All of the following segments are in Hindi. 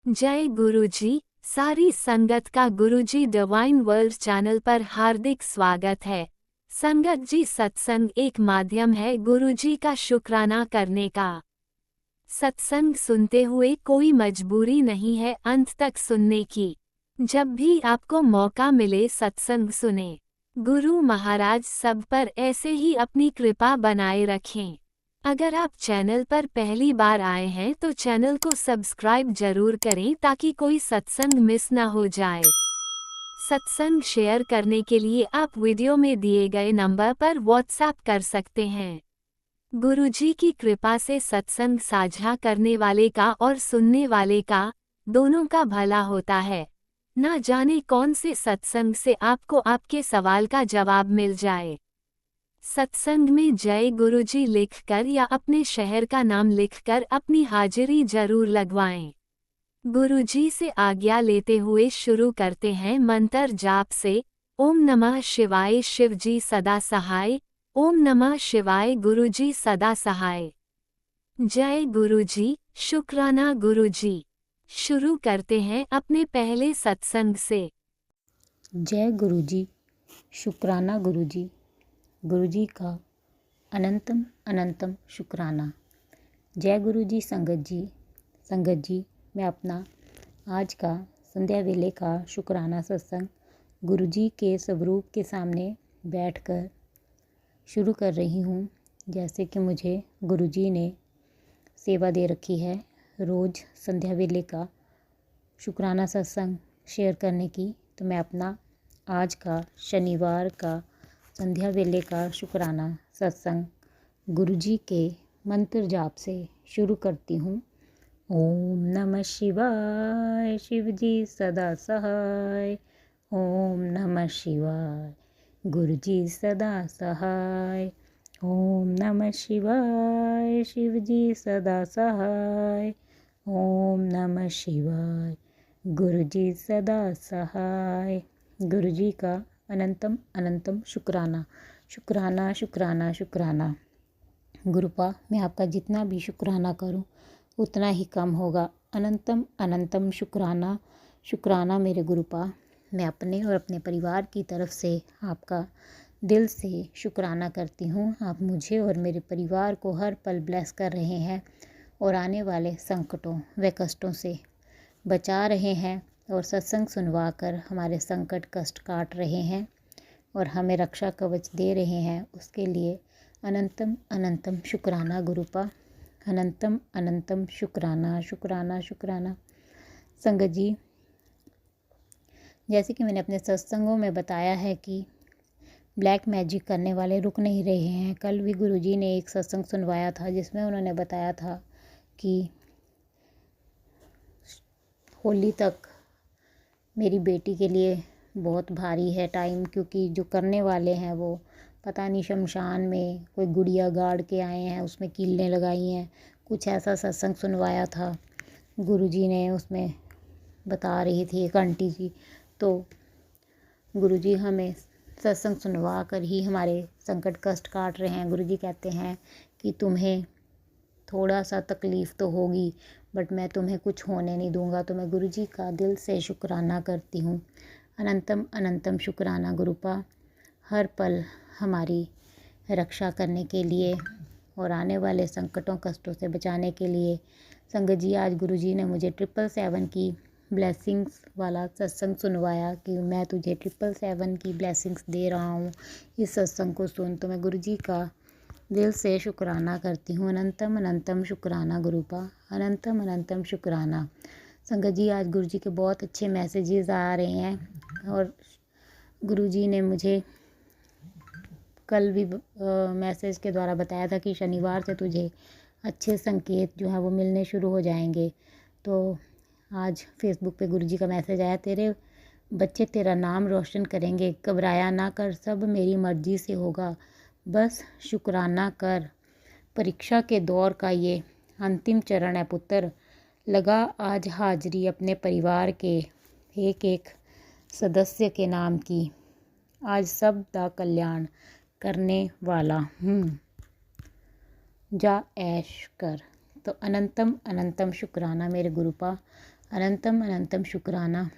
जय गुरुजी। सारी संगत का गुरुजी डिवाइन वर्ल्ड चैनल पर हार्दिक स्वागत है। संगत जी, सत्संग एक माध्यम है गुरुजी का शुक्राना करने का। सत्संग सुनते हुए कोई मजबूरी नहीं है अंत तक सुनने की। जब भी आपको मौका मिले सत्संग सुने। गुरु महाराज सब पर ऐसे ही अपनी कृपा बनाए रखें। अगर आप चैनल पर पहली बार आए हैं तो चैनल को सब्सक्राइब जरूर करें ताकि कोई सत्संग मिस ना हो जाए। सत्संग शेयर करने के लिए आप वीडियो में दिए गए नंबर पर व्हाट्सएप कर सकते हैं। गुरुजी की कृपा से सत्संग साझा करने वाले का और सुनने वाले का दोनों का भला होता है। ना जाने कौन से सत्संग से आपको आपके सवाल का जवाब मिल जाए। सत्संग में जय गुरुजी लिखकर या अपने शहर का नाम लिखकर अपनी हाजिरी जरूर लगवाएं। गुरुजी से आज्ञा लेते हुए शुरू करते हैं मंत्र जाप से। ओम नमः शिवाय शिवजी सदा सहाय। ओम नमः शिवाय गुरुजी सदा सहाय। जय गुरुजी, शुक्राना गुरुजी। शुरू करते हैं अपने पहले सत्संग से। जय गुरुजी, शुक्राना गुरुजी। गुरुजी का अनंतम अनंतम शुक्राना। जय गुरुजी। संगत जी, मैं अपना आज का संध्या वेले का शुक्राना सत्संग गुरुजी के स्वरूप के सामने बैठकर शुरू कर रही हूँ। जैसे कि मुझे गुरुजी ने सेवा दे रखी है रोज़ संध्या वेले का शुक्राना सत्संग शेयर करने की, तो मैं अपना आज का शनिवार का संध्या वेले का शुक्राना सत्संग गुरुजी के मंत्र जाप से शुरू करती हूँ। ओम नमः शिवाय शिवजी सदा सहाय। ओम नमः शिवाय गुरुजी सदा सहाय। ओम नमः शिवाय शिवजी सदा सहाय। ओम नमः शिवाय गुरुजी सदा सहाय। गुरुजी का अनंतम अनंतम शुक्राना शुक्राना शुक्राना शुक्राना। गुरुपा, मैं आपका जितना भी शुक्राना करूं उतना ही कम होगा। अनंतम अनंतम शुक्राना शुक्राना मेरे गुरुपा। मैं अपने और अपने परिवार की तरफ से आपका दिल से शुक्राना करती हूँ। आप मुझे और मेरे परिवार को हर पल ब्लेस कर रहे हैं और आने वाले संकटों व कष्टों से बचा रहे हैं और सत्संग सुनवा कर हमारे संकट कष्ट काट रहे हैं और हमें रक्षा कवच दे रहे हैं। उसके लिए अनंतम अनंतम शुक्राना गुरुपा। अनंतम अनंतम शुक्राना शुक्राना शुक्राना। संगत जी, जैसे कि मैंने अपने सत्संगों में बताया है कि ब्लैक मैजिक करने वाले रुक नहीं रहे हैं। कल भी गुरुजी ने एक सत्संग सुनवाया था जिसमें उन्होंने बताया था कि होली तक मेरी बेटी के लिए बहुत भारी है टाइम, क्योंकि जो करने वाले हैं वो पता नहीं शमशान में कोई गुड़िया गाड़ के आए हैं, उसमें कीलें लगाई हैं। कुछ ऐसा सत्संग सुनवाया था गुरुजी ने। उसमें बता रही थी एक आंटी जी। तो गुरुजी हमें सत्संग सुनवा कर ही हमारे संकट कष्ट काट रहे हैं। गुरुजी कहते हैं कि तुम्हें थोड़ा सा तकलीफ़ तो होगी बट मैं तुम्हें कुछ होने नहीं दूंगा। तो मैं गुरुजी का दिल से शुक्राना करती हूँ। अनंतम अनंतम शुक्राना गुरुपा। हर पल हमारी रक्षा करने के लिए और आने वाले संकटों कष्टों से बचाने के लिए। संगत जी, आज गुरुजी ने मुझे 777 की ब्लेसिंग्स वाला सत्संग सुनवाया कि मैं तुझे 777 की ब्लेसिंग्स दे रहा हूँ, इस सत्संग को सुन। तो मैं गुरुजी का दिल से शुक्राना करती हूँ। अनंतम अनंतम शुक्राना गुरुपा। अनंतम अनंतम शुक्राना। संगत जी, आज गुरुजी के बहुत अच्छे मैसेजेस आ रहे हैं और गुरुजी ने मुझे कल भी मैसेज के द्वारा बताया था कि शनिवार से तुझे अच्छे संकेत जो है वो मिलने शुरू हो जाएंगे। तो आज फेसबुक पे गुरुजी का मैसेज आया, तेरे बच्चे तेरा नाम रोशन करेंगे, घबराया ना कर, सब मेरी मर्जी से होगा, बस शुक्राना कर। परीक्षा के दौर का ये अंतिम चरण है पुत्र, लगा आज हाजिरी अपने परिवार के एक एक सदस्य के नाम की, आज सब दा कल्याण करने वाला हूँ, जा ऐश कर। तो अनंतम अनंतम शुक्राना मेरे गुरुपा। अनंतम अनंतम शुक्राना।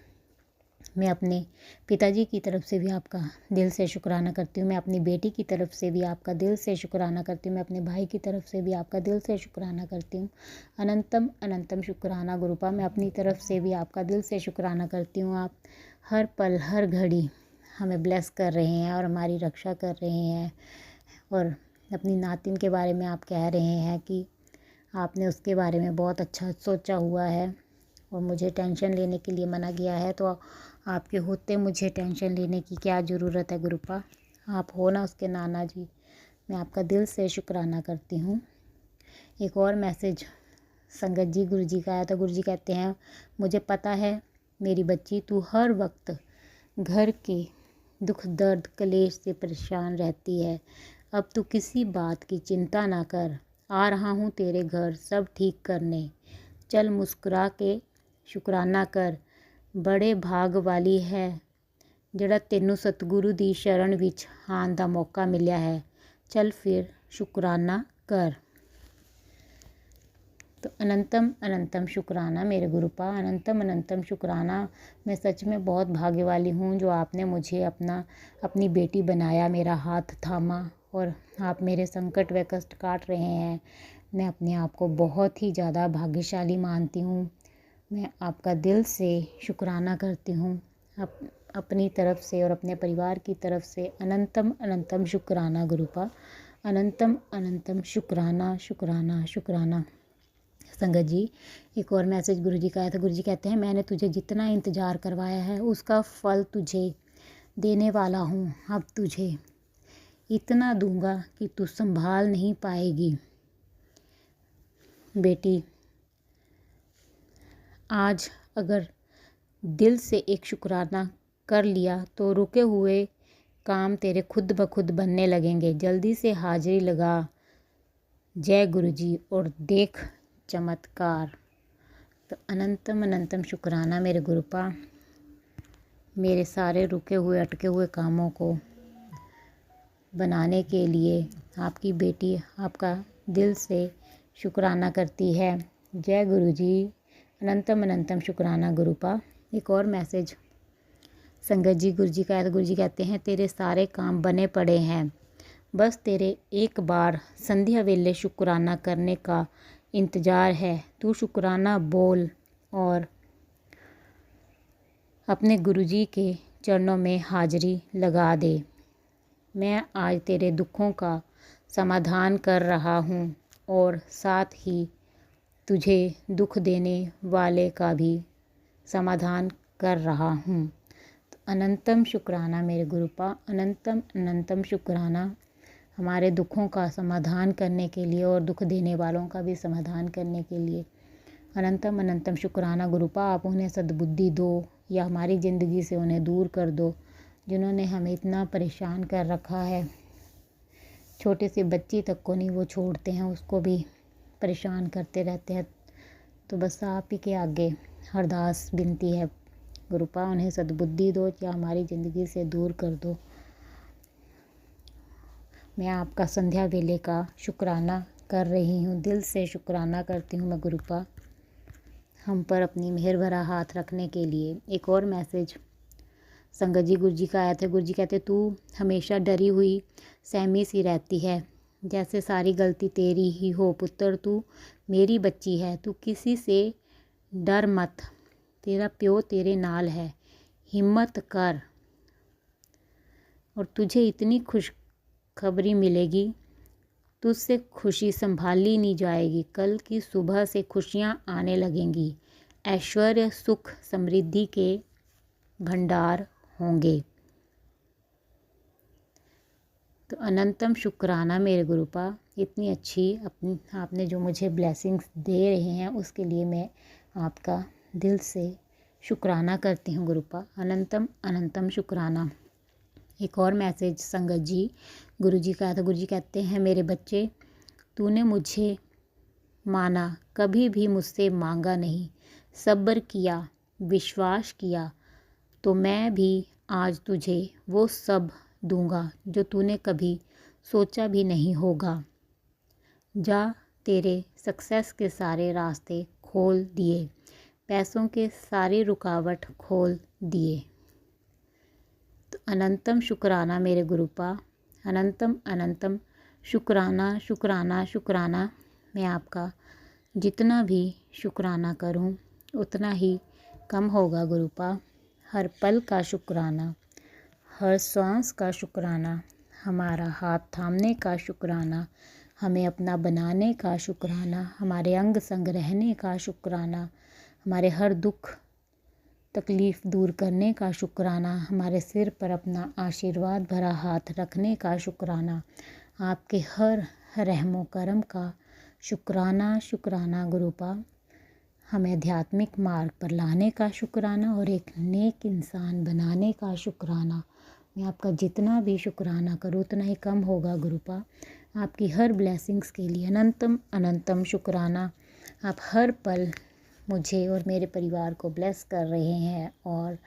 मैं अपने पिताजी की तरफ से भी आपका दिल से शुक्राना करती हूँ। मैं अपनी बेटी की तरफ से भी आपका दिल से शुक्राना करती हूँ। मैं अपने भाई की तरफ से भी आपका दिल से शुक्राना करती हूँ। अनंतम अनंतम शुक्राना गुरुपा। मैं अपनी तरफ से भी आपका दिल से शुक्राना करती हूँ। आप हर पल हर घड़ी हमें ब्लेस कर रहे हैं और हमारी रक्षा कर रहे हैं। और अपनी नातिन के बारे में आप कह रहे हैं कि आपने उसके बारे में बहुत अच्छा सोचा हुआ है और मुझे टेंशन लेने के लिए मना किया है। तो आपके होते मुझे टेंशन लेने की क्या ज़रूरत है गुरुपा। आप हो ना उसके नाना जी। मैं आपका दिल से शुक्राना करती हूँ। एक और मैसेज संगत जी गुरु जी का आया था। गुरु जी कहते हैं, मुझे पता है मेरी बच्ची, तू हर वक्त घर के दुख दर्द कलेश से परेशान रहती है। अब तू किसी बात की चिंता ना कर। आ रहा हूँ तेरे घर सब ठीक करने। चल मुस्कुरा के शुक्राना कर। बड़े भाग वाली है ਜਿਹੜਾ ਤੈਨੂੰ सतगुरु दी शरण ਵਿੱਚ आन ਦਾ मौका मिलिया है। चल फिर शुक्राना कर। तो अनंतम अनंतम शुक्राना मेरे गुरुपा। अनंतम अनंतम शुक्राना। मैं सच में बहुत भाग्य वाली हूँ जो आपने मुझे अपनी बेटी बनाया, मेरा हाथ थामा और आप मेरे संकट व कष्ट काट रहे हैं। मैं अपने आप को बहुत ही ज़्यादा भाग्यशाली मानती हूँ। मैं आपका दिल से शुक्राना करती हूँ। अपनी तरफ से और अपने परिवार की तरफ से अनंतम अनंतम शुक्राना गुरुपा। अनंतम अनंतम शुक्राना शुक्राना शुक्राना। संगत जी, एक और मैसेज गुरु जी का आया था। गुरु जी कहते हैं, मैंने तुझे जितना इंतज़ार करवाया है उसका फल तुझे देने वाला हूँ। अब तुझे इतना दूंगा कि तू संभाल नहीं पाएगी। बेटी, आज अगर दिल से एक शुक्राना कर लिया तो रुके हुए काम तेरे खुद ब खुद बनने लगेंगे। जल्दी से हाजिरी लगा जय गुरु जी और देख चमत्कार। तो अनंतम अनंतम शुक्राना मेरे गुरुपा। मेरे सारे रुके हुए अटके हुए कामों को बनाने के लिए आपकी बेटी आपका दिल से शुक्राना करती है। जय गुरु जी। अनंतम अनंतम शुक्राना गुरुपा। एक और मैसेज संगत जी गुरु जी का है। तो गुरु जी कहते हैं, तेरे सारे काम बने पड़े हैं, बस तेरे एक बार संध्या वेले शुक्राना करने का इंतज़ार है। तू शुक्राना बोल और अपने गुरु जी के चरणों में हाजिरी लगा दे। मैं आज तेरे दुखों का समाधान कर रहा हूँ और साथ ही तुझे दुख देने वाले का भी समाधान कर रहा हूँ। तो अनंतम शुक्राना मेरे गुरुपा। अनंतम अनंतम शुक्राना हमारे दुखों का समाधान करने के लिए और दुख देने वालों का भी समाधान करने के लिए। अनंतम अनंतम शुक्राना गुरुपा। आप उन्हें सद्बुद्धि दो या हमारी ज़िंदगी से उन्हें दूर कर दो जिन्होंने हमें इतना परेशान कर रखा है। छोटे से बच्ची तक को नहीं वो छोड़ते हैं, उसको भी परेशान करते रहते हैं। तो बस आप ही के आगे अरदास विनती है गुरुपा, उन्हें सद्बुद्धि दो या हमारी ज़िंदगी से दूर कर दो। मैं आपका संध्या वेले का शुक्राना कर रही हूँ, दिल से शुक्राना करती हूँ मैं गुरुपा, हम पर अपनी मेहर भरा हाथ रखने के लिए। एक और मैसेज संगत जी गुरु जी का आया था। गुरु जी कहते, तू हमेशा डरी हुई सहमी सी रहती है, जैसे सारी गलती तेरी ही हो। पुत्र, तू मेरी बच्ची है, तू किसी से डर मत, तेरा प्यो तेरे नाल है, हिम्मत कर और तुझे इतनी खुशखबरी मिलेगी, तुझसे खुशी संभाली नहीं जाएगी। कल की सुबह से खुशियाँ आने लगेंगी, ऐश्वर्य सुख समृद्धि के भंडार होंगे। तो अनंतम शुक्राना मेरे गुरुपा, इतनी अच्छी आपने जो मुझे ब्लेसिंग्स दे रहे हैं उसके लिए मैं आपका दिल से शुक्राना करती हूँ गुरुपा। अनंतम अनंतम शुक्राना। एक और मैसेज संगत जी गुरु जी का था। गुरु जी कहते हैं, मेरे बच्चे, तूने मुझे माना, कभी भी मुझसे मांगा नहीं, सब्र किया, विश्वास किया, तो मैं भी आज तुझे वो सब दूंगा जो तूने कभी सोचा भी नहीं होगा। जा, तेरे सक्सेस के सारे रास्ते खोल दिए। पैसों के सारी रुकावट खोल दिए। तो अनंतम शुक्राना मेरे गुरुपा, अनंतम अनंतम शुक्राना शुक्राना शुक्राना। मैं आपका जितना भी शुक्राना करूं उतना ही कम होगा गुरुपा। हर पल का शुक्राना, हर श्वास का शुक्राना, हमारा हाथ थामने का शुक्राना, हमें अपना बनाने का शुक्राना, हमारे अंग संग रहने का शुक्राना, हमारे हर दुख तकलीफ़ दूर करने का शुक्राना, हमारे सिर पर अपना आशीर्वाद भरा हाथ रखने का शुक्राना, आपके हर रहमो करम का शुक्राना शुक्राना गुरुपा। हमें आध्यात्मिक मार्ग पर लाने का शुक्राना और एक नेक इंसान बनाने का शुक्राना। मैं आपका जितना भी शुक्राना करूँ उतना ही कम होगा गुरुपा। आपकी हर ब्लेसिंग्स के लिए अनंतम अनंतम शुक्राना। आप हर पल मुझे और मेरे परिवार को ब्लेस कर रहे हैं और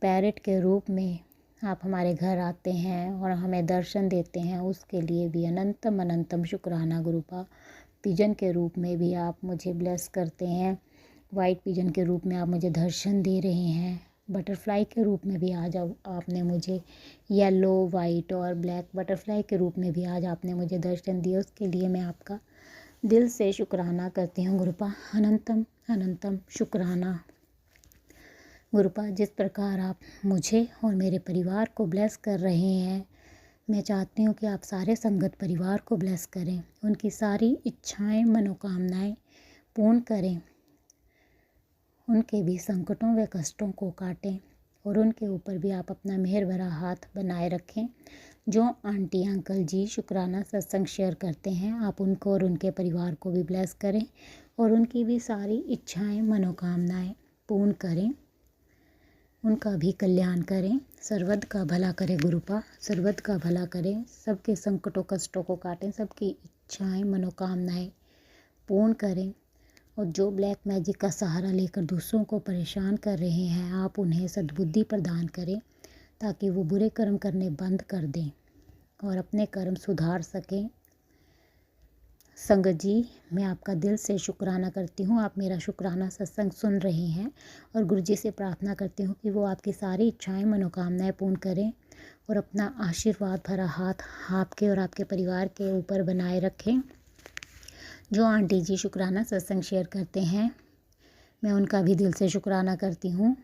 पैरेट के रूप में आप हमारे घर आते हैं और हमें दर्शन देते हैं, उसके लिए भी अनंतम अनंतम शुक्राना गुरुपा। पिजन के रूप में भी आप मुझे ब्लेस करते हैं, वाइट पिजन के रूप में आप मुझे दर्शन दे रहे हैं, बटरफ्लाई के रूप में भी आज आपने मुझे येलो वाइट और ब्लैक बटरफ्लाई के रूप में भी आज आपने मुझे दर्शन दिए। उसके लिए मैं आपका दिल से शुक्राना करती हूँ गुरुपा। अनंतम अनंतम शुक्राना गुरुपा। जिस प्रकार आप मुझे और मेरे परिवार को ब्लेस कर रहे हैं, मैं चाहती हूँ कि आप सारे संगत परिवार को ब्लेस करें, उनकी सारी इच्छाएं मनोकामनाएं पूर्ण करें, उनके भी संकटों व कष्टों को काटें और उनके ऊपर भी आप अपना मेहर भरा हाथ बनाए रखें। जो आंटी अंकल जी शुक्राना सत्संग शेयर करते हैं, आप उनको और उनके परिवार को भी ब्लेस करें और उनकी भी सारी इच्छाएं मनोकामनाएं पूर्ण करें, उनका भी कल्याण करें, सर्वद का भला करें गुरुपा, सर्वद का भला करें, सबके संकटों कष्टों को काटें, सबकी इच्छाएं मनोकामनाएं पूर्ण करें। और जो ब्लैक मैजिक का सहारा लेकर दूसरों को परेशान कर रहे हैं, आप उन्हें सद्बुद्धि प्रदान करें ताकि वो बुरे कर्म करने बंद कर दें और अपने कर्म सुधार सकें। संगत जी, मैं आपका दिल से शुक्राना करती हूँ, आप मेरा शुक्राना सत्संग सुन रहे हैं और गुरु जी से प्रार्थना करती हूँ कि वो आपकी सारी इच्छाएं मनोकामनाएं पूर्ण करें और अपना आशीर्वाद भरा हाथ आपके और आपके परिवार के ऊपर बनाए रखें। जो आंटी जी शुक्राना सत्संग शेयर करते हैं, मैं उनका भी दिल से शुक्राना करती हूँ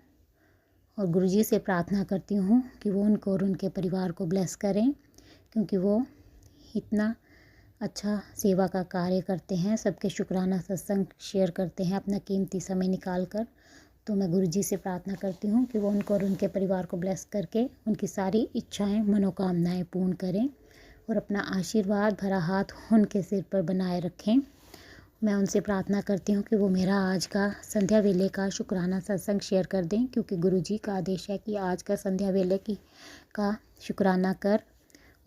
और गुरुजी से प्रार्थना करती हूँ कि वो उनको और उनके परिवार को ब्लेस करें, क्योंकि वो इतना अच्छा सेवा का कार्य करते हैं, सबके शुक्राना सत्संग शेयर करते हैं अपना कीमती समय निकाल कर। तो मैं गुरुजी से प्रार्थना करती हूँ कि वो उनको और उनके परिवार को ब्लेस करके उनकी सारी इच्छाएं मनोकामनाएं पूर्ण करें और अपना आशीर्वाद भरा हाथ उनके सिर पर बनाए रखें। मैं उनसे प्रार्थना करती हूँ कि वो मेरा आज का संध्या वेले का शुक्राना सत्संग शेयर कर दें, क्योंकि गुरुजी का आदेश है कि आज का संध्या वेले का शुक्राना कर।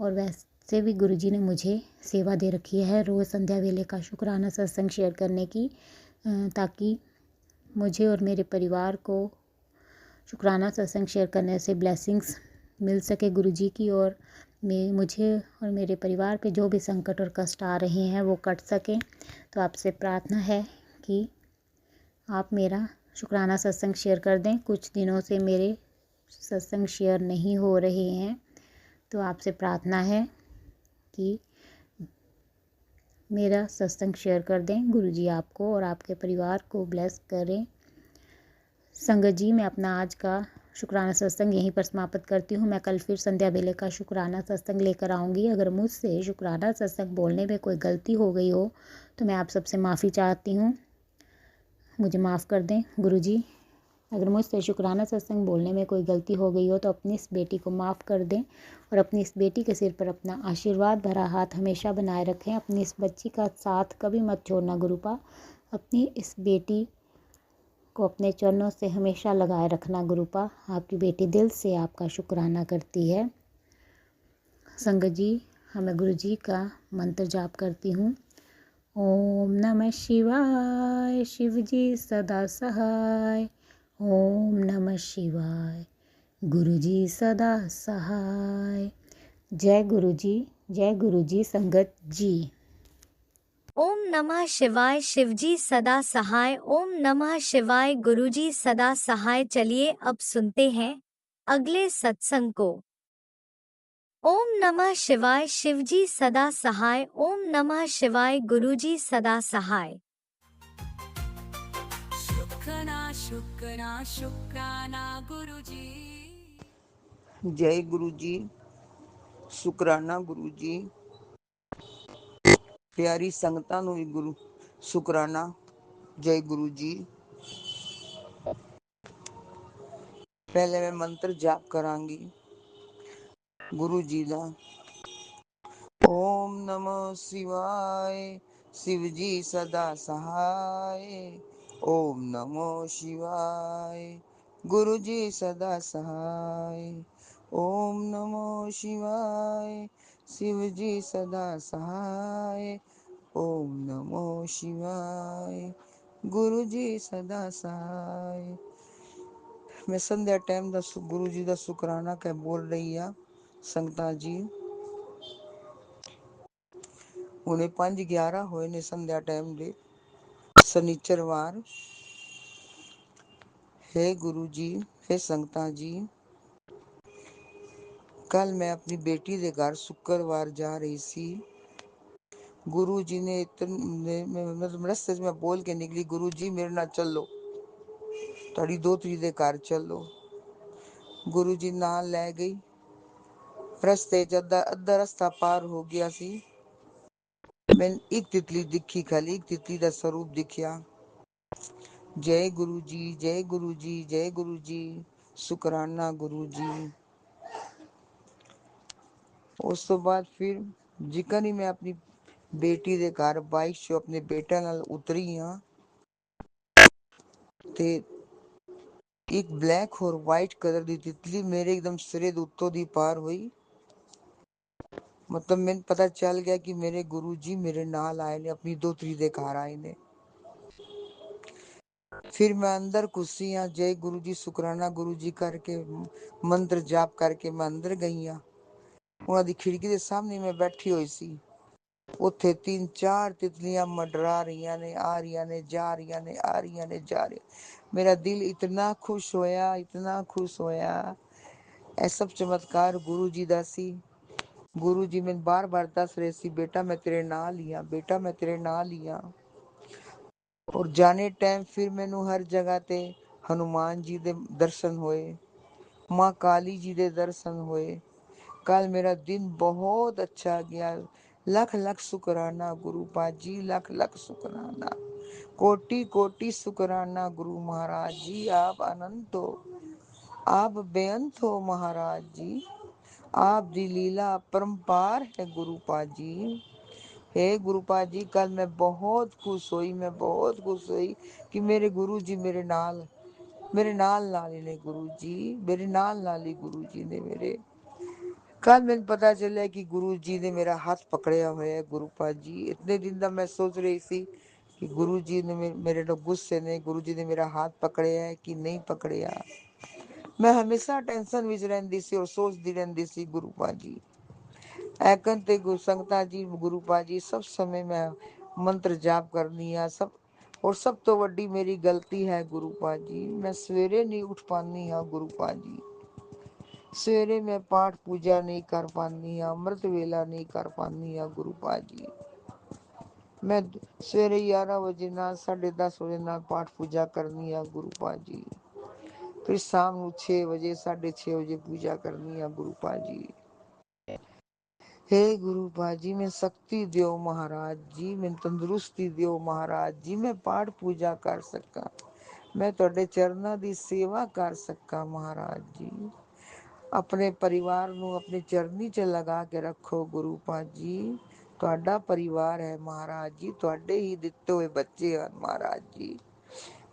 और वैसे भी गुरुजी ने मुझे सेवा दे रखी है रोज़ संध्या वेले का शुक्राना सत्संग शेयर करने की, ताकि मुझे और मेरे परिवार को शुक्राना सत्संग शेयर करने से ब्लेसिंग्स मिल सके गुरुजी की, और मुझे और मेरे परिवार पे जो भी संकट और कष्ट आ रहे हैं वो कट सकें। तो आपसे प्रार्थना है कि आप मेरा शुक्राना सत्संग शेयर कर दें। कुछ दिनों से मेरे सत्संग शेयर नहीं हो रहे हैं, तो आपसे प्रार्थना है कि मेरा सत्संग शेयर कर दें। गुरुजी आपको और आपके परिवार को ब्लेस करें। संगत जी, मैं अपना आज का शुक्राना सत्संग यहीं पर समाप्त करती हूँ। मैं कल फिर संध्या वेले का शुक्राना सत्संग लेकर आऊँगी। अगर मुझसे शुक्राना सत्संग बोलने में कोई गलती हो गई हो तो मैं आप सबसे माफ़ी चाहती हूँ, मुझे माफ़ कर दें गुरुजी। अगर मुझसे शुक्राना सत्संग बोलने में कोई गलती हो गई हो तो अपनी इस बेटी को माफ़ कर दें और अपनी इस बेटी के सिर पर अपना आशीर्वाद भरा हाथ हमेशा बनाए रखें। अपनी इस बच्ची का साथ कभी मत छोड़ना गुरुपा। अपनी इस बेटी को अपने चरणों से हमेशा लगाए रखना गुरुपा। आपकी बेटी दिल से आपका शुक्राना करती है। संगत जी, मैं गुरुजी का मंत्र जाप करती हूँ। ओम नमः शिवाय, शिव जी सदा सहाय। ओम नमः शिवाय, गुरुजी सदा सहाय। जय गुरुजी, जय गुरुजी संगत जी। ओम नमः शिवाय। शिवजी सदा सहाय। ओम नमः शिवाय। गुरुजी सदा सहाय। चलिए अब सुनते हैं अगले सत्संग को। ओम नमः शिवाय। शिवजी सदा सहाय। ओम नमः शिवाय। गुरुजी सदा सहाय। शुक्राना शुक्राना शुक्राना गुरुजी। जय गुरु जी। शुकराना गुरु जी। प्यारी संगतां ਨੂੰ ਵੀ ਗੁਰੂ ਸ਼ੁਕਰਾਨਾ। जय गुरु जी। पहले मैं मंत्र जाप करांगी गुरु जी का। ओम नमो शिवाय। शिव जी सदा सहाय। ओम नमो शिवाय। गुरु जी सदा सहाय। ओम नमो शिवाय। शिव जी सदा सहाय। ओम नमो शिवाय। गुरु जी सदा सहाय। मैं संध्या टाइम ਦਾ ਗੁਰੂ ਜੀ ਦਾ ਸ਼ੁਕਰਾਨਾ ਕਹਿ ਬੋਲ ਰਹੀ ਆ ਸੰਗਤਾਂ ਜੀ। ਹੁਣੇ 5:11 ਹੋਏ ਨੇ ਸੰਧਿਆ ਟਾਈਮ ਦੇ शनिचरवार। हे गुरु जी, हे संगता जी, कल मैं अपनी बेटी के घर शुक्रवार जा रही सी। गुरु जी ने मतलब रस्ते में बोल के निकली, गुरु जी मेरे नाल चलो, थोड़ी दोतरी दे घर चलो। गुरु जी नाल लै गई। रस्ते च अद्धा रस्ता पार हो गया सी। मैं एक तितली दिखी, खाली एक तितली का स्वरूप दिखिया। जय गुरु जी, जय गुरु जी, जय गुरु जी। शुकराना गुरु जी। उस तो बाद फिर जिकन ही मैं अपनी बेटी दे घर बाइक चो अपने बेटे नाल उतरी हाँ ते एक ब्लैक और वाइट कलर दी तितली मेरे एकदम सिरे दे उत्तों दी पार हुई। मतलब मैंने पता चल गया कि मेरे गुरु जी मेरे नाल आए ने, अपनी दोतरी दे घर आए ने। फिर मैं अंदर घुसी हाँ, जय गुरु जी शुकराना गुरु जी करके मंत्र जाप करके मैं अंदर गई हाँ। उन्हों दी खिड़की के सामने मैं बैठी हुई सी। उत्थे 3-4 तितलियां मंडरा रही ने, आ रही ने, जा रही ने, आ रही ने, जा रही। मेरा दिल इतना खुश होया, इतना खुश होया। ऐ सब चमत्कार गुरु जी दा सी। गुरु जी मैंने बार बार दस रहे सी, बेटा मैं तेरे नाल ही हाँ, बेटा मैं तेरे नाल ही हाँ। और जाने टाइम फिर मैनू हर जगह ते हनुमान जी दे दर्शन होए, माँ काली जी दे दर्शन होए। कल मेरा दिन बहुत अच्छा गया। लख लख शुकराना गुरु पाजी, लख लख शुकराना, कोटि कोटि शुकराना गुरु महाराज जी। आप अनंत हो, आप बेअंत हो महाराज जी। आप दी लीला परम्पार है गुरु पाजी। हे गुरु पाजी, कल मैं बहुत खुश हुई, मैं बहुत खुश हुई कि मेरे गुरु जी मेरे नाल नाल ही ने। गुरु जी मेरे नाल ही गुरु जी ने मेरे। कल मैंने पता चलिया कि गुरु जी ने मेरा हाथ पकड़िया हुआ है। गुरु पाजी इतने दिन का मैं सोच रही थी कि गुरु जी ने मेरे तो गुस्से ने, गुरु जी ने मेरा हाथ पकड़िया है कि नहीं पकड़िया। मैं हमेशा टेंशन विच रहिंदी सी और सोचती रहिंदी सी गुरु पाजी। ऐकन ते संगता जी गुरु पाजी सब समय मैं मंत्र जाप करनी आ सब। और सब तो वड्डी मेरी गलती है गुरु पाजी, मैं सवेरे नहीं उठ पानी हाँ गुरु पाजी। सवेरे मैं पाठ पूजा नहीं कर पानी, अमृत वेला नहीं कर पानी हाँ गुरु पाजी। मैं सवेरे 11 बजे ना 10:30 बजे ना पाठ पूजा करनी है गुरु पाजी। फिर शाम को 6 बजे 6:30 बजे पूजा करनी है गुरु पाजी। हे गुरु पाजी मैं शक्ति दियो महाराज जी, मैं तंदुरुस्ती दियो महाराज जी, मैं पाठ पूजा कर सका, मैं तुहाडे चरना दी सेवा कर सका महाराज जी। अपने परिवार ਨੂੰ अपने चरनी च लगा के रखो गुरु पाजी। ਤੁਹਾਡਾ परिवार है महाराज जी, ਤੁਹਾਡੇ ही ਦਿੱਤੇ ਹੋਏ ਬੱਚੇ ਹਨ महाराज जी।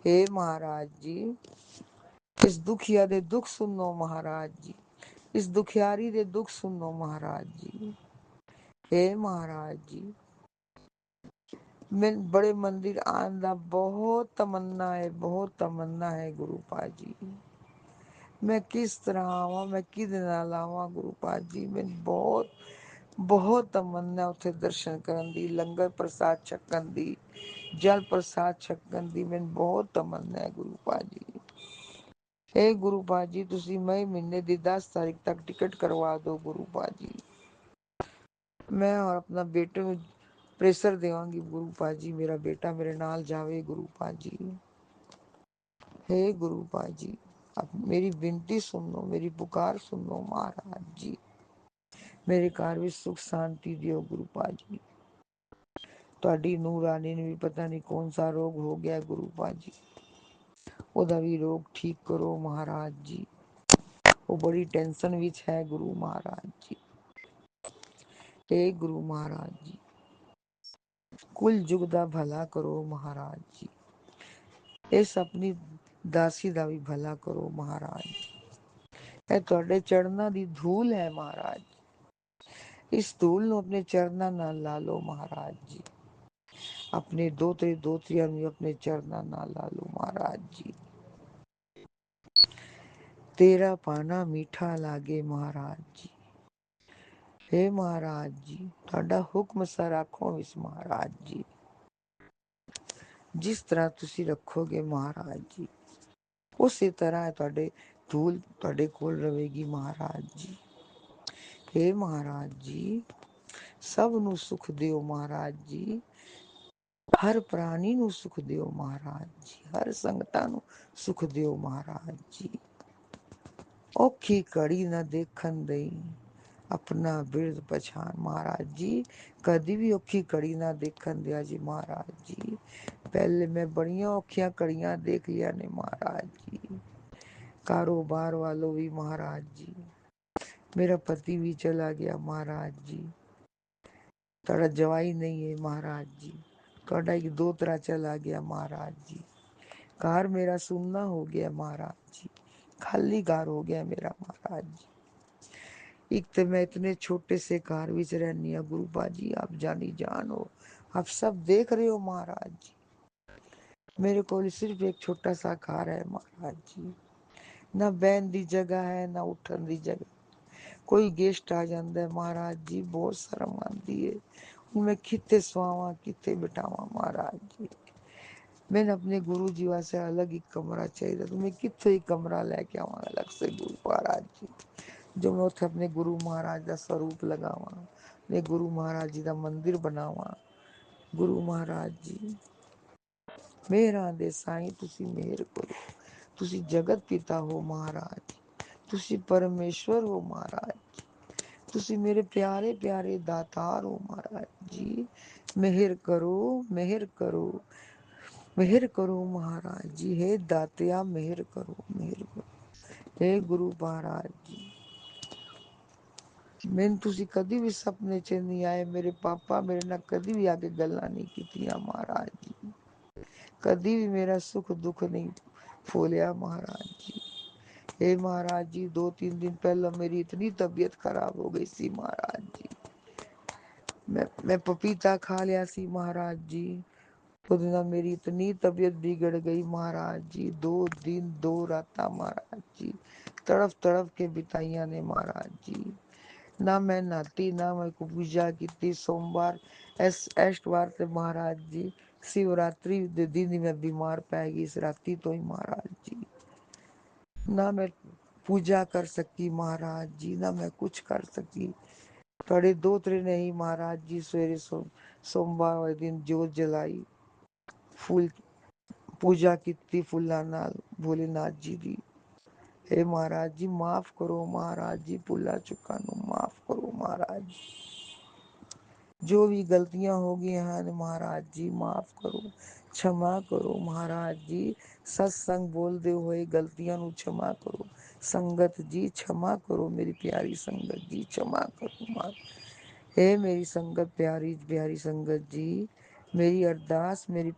हे महाराज जी, इस दुखिया दे दुख सुनो महाराज जी, इस दुखियारी दे दुख सुनो महाराज जी। हे महाराज जी, मैं बड़े मंदिर आने का बहुत तमन्ना है, बहुत तमन्ना है गुरु पाजी। मैं किस तरह आवा, मैं किदे नाल आवा गुरु पाजी। मैं बहुत ਬਹੁਤ ਤਮੰਨਾ ਉੱਥੇ ਦਰਸ਼ਨ ਕਰਨ ਦੀ, ਲੰਗਰ ਪ੍ਰਸਾਦ ਛਕਣ ਦੀ, ਜਲ ਪ੍ਰਸਾਦ ਛਕਣ ਦੀ ਮੈਨੂੰ ਬਹੁਤ ਤਮੰਨਾ ਹੈ ਗੁਰੂ ਪਾਜੀ। ਇਹ ਗੁਰੂ ਪਾਜੀ ਤੁਸੀਂ ਮਈ ਮਹੀਨੇ ਦੀ 10 ਤਾਰੀਖ ਤੱਕ ਟਿਕਟ ਕਰਵਾ ਦਿਓ ਗੁਰੂ ਪਾਜੀ। ਮੈਂ ਔਰ ਆਪਣਾ ਬੇਟੇ ਨੂੰ ਪ੍ਰੈਸ਼ਰ ਦੇਵਾਂਗੀ ਗੁਰੂ ਪਾਜੀ, ਮੇਰਾ ਬੇਟਾ ਮੇਰੇ ਨਾਲ ਜਾਵੇ ਗੁਰੂ ਪਾਜੀ। हे गुरु पाजी, अब मेरी विनती सुन लो, मेरी पुकार सुन लो महाराज जी। ਮੇਰੇ ਘਰ ਵਿੱਚ ਸੁਖ ਸ਼ਾਂਤੀ ਦਿਓ ਗੁਰੂ ਪਾਜੀ। ਤੁਹਾਡੀ ਨੂੰਹ ਰਾਣੀ ਨੂੰ ਵੀ ਪਤਾ ਨਹੀਂ ਕੌਣ ਸਾ ਰੋਗ ਹੋ ਗਿਆ ਗੁਰੂ ਪਾਜੀ, ਉਹਦਾ ਵੀ ਰੋਗ ਠੀਕ ਕਰੋ ਮਹਾਰਾਜ ਜੀ। ਉਹ ਬੜੀ ਟੈਨਸ਼ਨ ਵਿੱਚ ਹੈ ਗੁਰੂ ਮਹਾਰਾਜ ਜੀ। हे ਗੁਰੂ ਮਹਾਰਾਜ ਜੀ, ਕੁਲ ਯੁਗ ਦਾ ਭਲਾ ਕਰੋ ਮਹਾਰਾਜ ਜੀ। ਇਸ ਆਪਣੀ ਦਾਸੀ ਦਾ ਵੀ ਭਲਾ ਕਰੋ ਮਹਾਰਾਜ ਜੀ। ਇਹ ਤੁਹਾਡੇ ਚਰਨਾਂ ਦੀ ਧੂਲ ਹੈ ਮਹਾਰਾਜ। ਇਸ ਧੂਲ ਨੂੰ ਆਪਣੇ ਚਰਨਾਂ ਨਾਲ ਲਾ ਲਓ ਮਹਾਰਾਜ ਜੀ। ਆਪਣੇ ਦੋਤਰੇ ਦੋਤਰੀਆਂ ਨੂੰ ਆਪਣੇ ਚਰਨਾਂ ਨਾਲ ਲਾ ਲਓ ਮਹਾਰਾਜ ਜੀ। ਤੇਰਾ ਪਾਣਾ ਮੀਠਾ ਲਾਗੇ ਮਹਾਰਾਜ ਜੀ। हे ਮਹਾਰਾਜ ਜੀ, ਤੁਹਾਡਾ ਹੁਕਮ ਸਰ ਆਖੋ ਇਸ ਮਹਾਰਾਜ ਜੀ। ਜਿਸ ਤਰ੍ਹਾਂ ਤੁਸੀਂ ਰੱਖੋਗੇ ਮਹਾਰਾਜ ਜੀ, ਉਸੇ ਤਰ੍ਹਾਂ ਤੁਹਾਡੇ ਧੂਲ ਤੁਹਾਡੇ ਕੋਲ ਰਹੇਗੀ ਮਹਾਰਾਜ ਜੀ। हे ਮਹਾਰਾਜ ਜੀ, ਸਭ ਨੂੰ ਸੁਖ ਦਿਓ ਮਹਾਰਾਜ ਜੀ। ਹਰ ਪ੍ਰਾਣੀ ਨੂੰ ਸੁਖ ਦਿਓ ਮਹਾਰਾਜ ਜੀ। ਹਰ ਸੰਗਤਾਂ ਨੂੰ ਸੁਖ ਦਿਓ ਮਹਾਰਾਜ ਜੀ। ਔਖੀ ਘੜੀ ਨਾ ਦੇਖਣ ਦੇਈ, ਆਪਣਾ ਬਿਰਦ ਪਛਾਣ ਮਹਾਰਾਜ ਜੀ। ਕਦੀ ਵੀ ਔਖੀ ਘੜੀ ਨਾ ਦੇਖਣ ਦਿਆ ਜੀ ਮਹਾਰਾਜ ਜੀ। ਪਹਿਲੇ ਮੈਂ ਬੜੀਆਂ ਔਖੀਆਂ ਘੜੀਆਂ ਦੇਖ ਲਿਆ ਨੇ ਮਹਾਰਾਜ ਜੀ। ਕਾਰੋਬਾਰ ਵਾਲੋਂ ਵੀ ਮਹਾਰਾਜ ਜੀ, ਮੇਰਾ ਪਤੀ ਵੀ ਚਲਾ ਗਿਆ ਮਹਾਰਾਜ ਜੀ। ਤੁਹਾਡਾ ਜਵਾਈ ਨਹੀਂ ਹੈ ਮਹਾਰਾਜ ਜੀ। ਤੁਹਾਡਾ ਇੱਕ ਦੋਤਰਾ ਚਲਾ ਗਿਆ ਮਹਾਰਾਜ ਜੀ। ਘਰ ਮੇਰਾ ਸੁੰਨਾ ਹੋ ਗਿਆ ਮਹਾਰਾਜ जी, खाली घर हो गया मेरा महाराज जी। एक तो मैं इतने छोटे से घर विच रहनी है गुरु बाजी, आप जानी जान हो, आप सब देख रहे हो महाराज जी। मेरे को सिर्फ एक छोटा सा घर है महाराज जी। ना बहन दी जगह है, ना उठन दी जगह। कोई गेस्ट आ जाता है महाराज जी, बहुत शर्म आती है। मैं कितने सुआवा कितने बिठावा महाराज जी। मैंने अपने गुरु जी वास्ते अलग ही कमरा चाहिए, तो मैं कितों ही कमरा लैके आवा अलग से गुरु महाराज जी, जो मैं उत्थे अपने गुरु महाराज का स्वरूप लगावा, अपने गुरु महाराज जी का मंदिर बनावा। गुरु महाराज जी मेहरां दे साईं तुसी मेहर करो। तुसी जगत पिता हो महाराज, तुसी परमेश्वर हो महाराज, तुसी मेरे प्यारे प्यारे दातार हो महाराज जी। मेहर करो, मेहर करो, मेहर करो महाराज जी। हे दातिया मेहर करो, मेहर करो। हे गुरु महाराज जी, मैंने तुसी कदी भी सपने च नहीं आए। मेरे पापा मेरे नाल कदी भी आके गल्लां नहीं कीतियां महाराज जी। कदी भी मेरा सुख दुख नहीं फूलिया महाराज जी। हे महाराज जी, 2-3 दिन पहले मेरी इतनी तबीयत खराब हो गई सी महाराज जी। मैं पपीता खा लिया सी महाराज जी। ਉਹਦੇ ਨਾਲ ਮੇਰੀ ਇਤਨੀ ਤਬੀਅਤ ਵਿਗੜ ਗਈ महाराज जी। 2 दिन 2 रातां महाराज जी तड़फ तड़फ के बिताइया ने महाराज जी। ना मैं नहाती, ना मैं पूजा की। सोमवार ऐशवार ते महाराज जी शिवरात्रि दे दिन ही मैं बीमार पै गई इस राती तो ही महाराज जी। ना मैं पूजा कर सकी महाराज जी, ना मैं कुछ कर सकी। थोड़े 2-3 ने ही महाराज जी सवेरे सोमवार वाले दिन जोत जलाई, फूल पूजा की फुल्लां नाल भोलेनाथ जी दी। हे महाराज जी माफ करो महाराज जी, भुला चुका नू माफ करो महाराज जी। जो भी गलतियां हो गई हैं महाराज जी माफ करो, क्षमा करो महाराज जी। सत्संग बोलते हुए गलतियां नू क्षमा करो। संगत जी क्षमा करो, मेरी प्यारी संगत जी क्षमा करो महाराज। हे मेरी संगत प्यारी प्यारी संगत जी, मेरी अरदास मेरी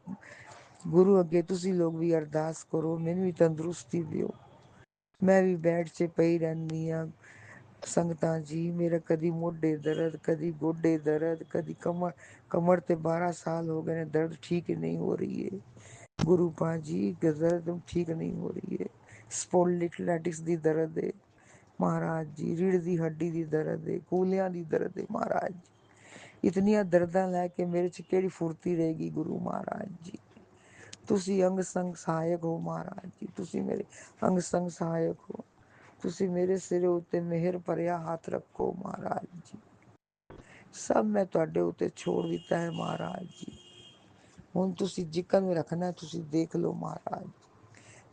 गुरु अगे तुसी लोग भी अरदास करो, मैनू भी तंदुरुस्ती दियो। मैं भी बेड 'ਚ ਪਈ ਰਹਿੰਦੀ ਆ ਸੰਗਤਾਂ ਜੀ। ਮੇਰਾ ਕਦੀ ਮੋਢੇ ਦਰਦ, ਕਦੀ ਗੋਡੇ ਦਰਦ, ਕਦੀ कमर ਤੇ 12 साल हो गए दर्द ठीक नहीं हो रही है गुरु पाजी। दर्द ठीक नहीं हो रही है, स्पोंडिलाइटिस दी दर्द है। ਮਹਾਰਾਜ ਜੀ ਰੀੜ ਦੀ ਹੱਡੀ ਦੀ ਦਰਦ ਹੈ, ਕੂਲਿਆਂ ਦੀ ਦਰਦ ਹੈ ਮਹਾਰਾਜ ਜੀ। ਇਤਨੀਆਂ ਦਰਦਾਂ ਲੈ ਕੇ ਮੇਰੇ 'ਚ ਕਿਹੜੀ ਫੁਰਤੀ ਰਹੇਗੀ ਗੁਰੂ ਮਹਾਰਾਜ ਜੀ। ਤੁਸੀਂ ਅੰਗ ਸੰਗ ਸਹਾਇਕ ਹੋ ਮਹਾਰਾਜ ਜੀ, ਤੁਸੀਂ ਮੇਰੇ ਅੰਗ ਸੰਗ ਸਹਾਇਕ ਹੋ। ਤੁਸੀਂ ਮੇਰੇ ਸਿਰ ਉੱਤੇ ਮਿਹਰ ਭਰਿਆ ਹੱਥ ਰੱਖੋ ਮਹਾਰਾਜ ਜੀ। ਸਭ ਮੈਂ ਤੁਹਾਡੇ ਉੱਤੇ ਛੋੜ ਦਿੱਤਾ ਹੈ ਮਹਾਰਾਜ ਜੀ। ਹੁਣ ਤੁਸੀਂ ਜਿਕਨ ਰੱਖਣਾ ਤੁਸੀਂ ਦੇਖ ਲਓ ਮਹਾਰਾਜ ਜੀ।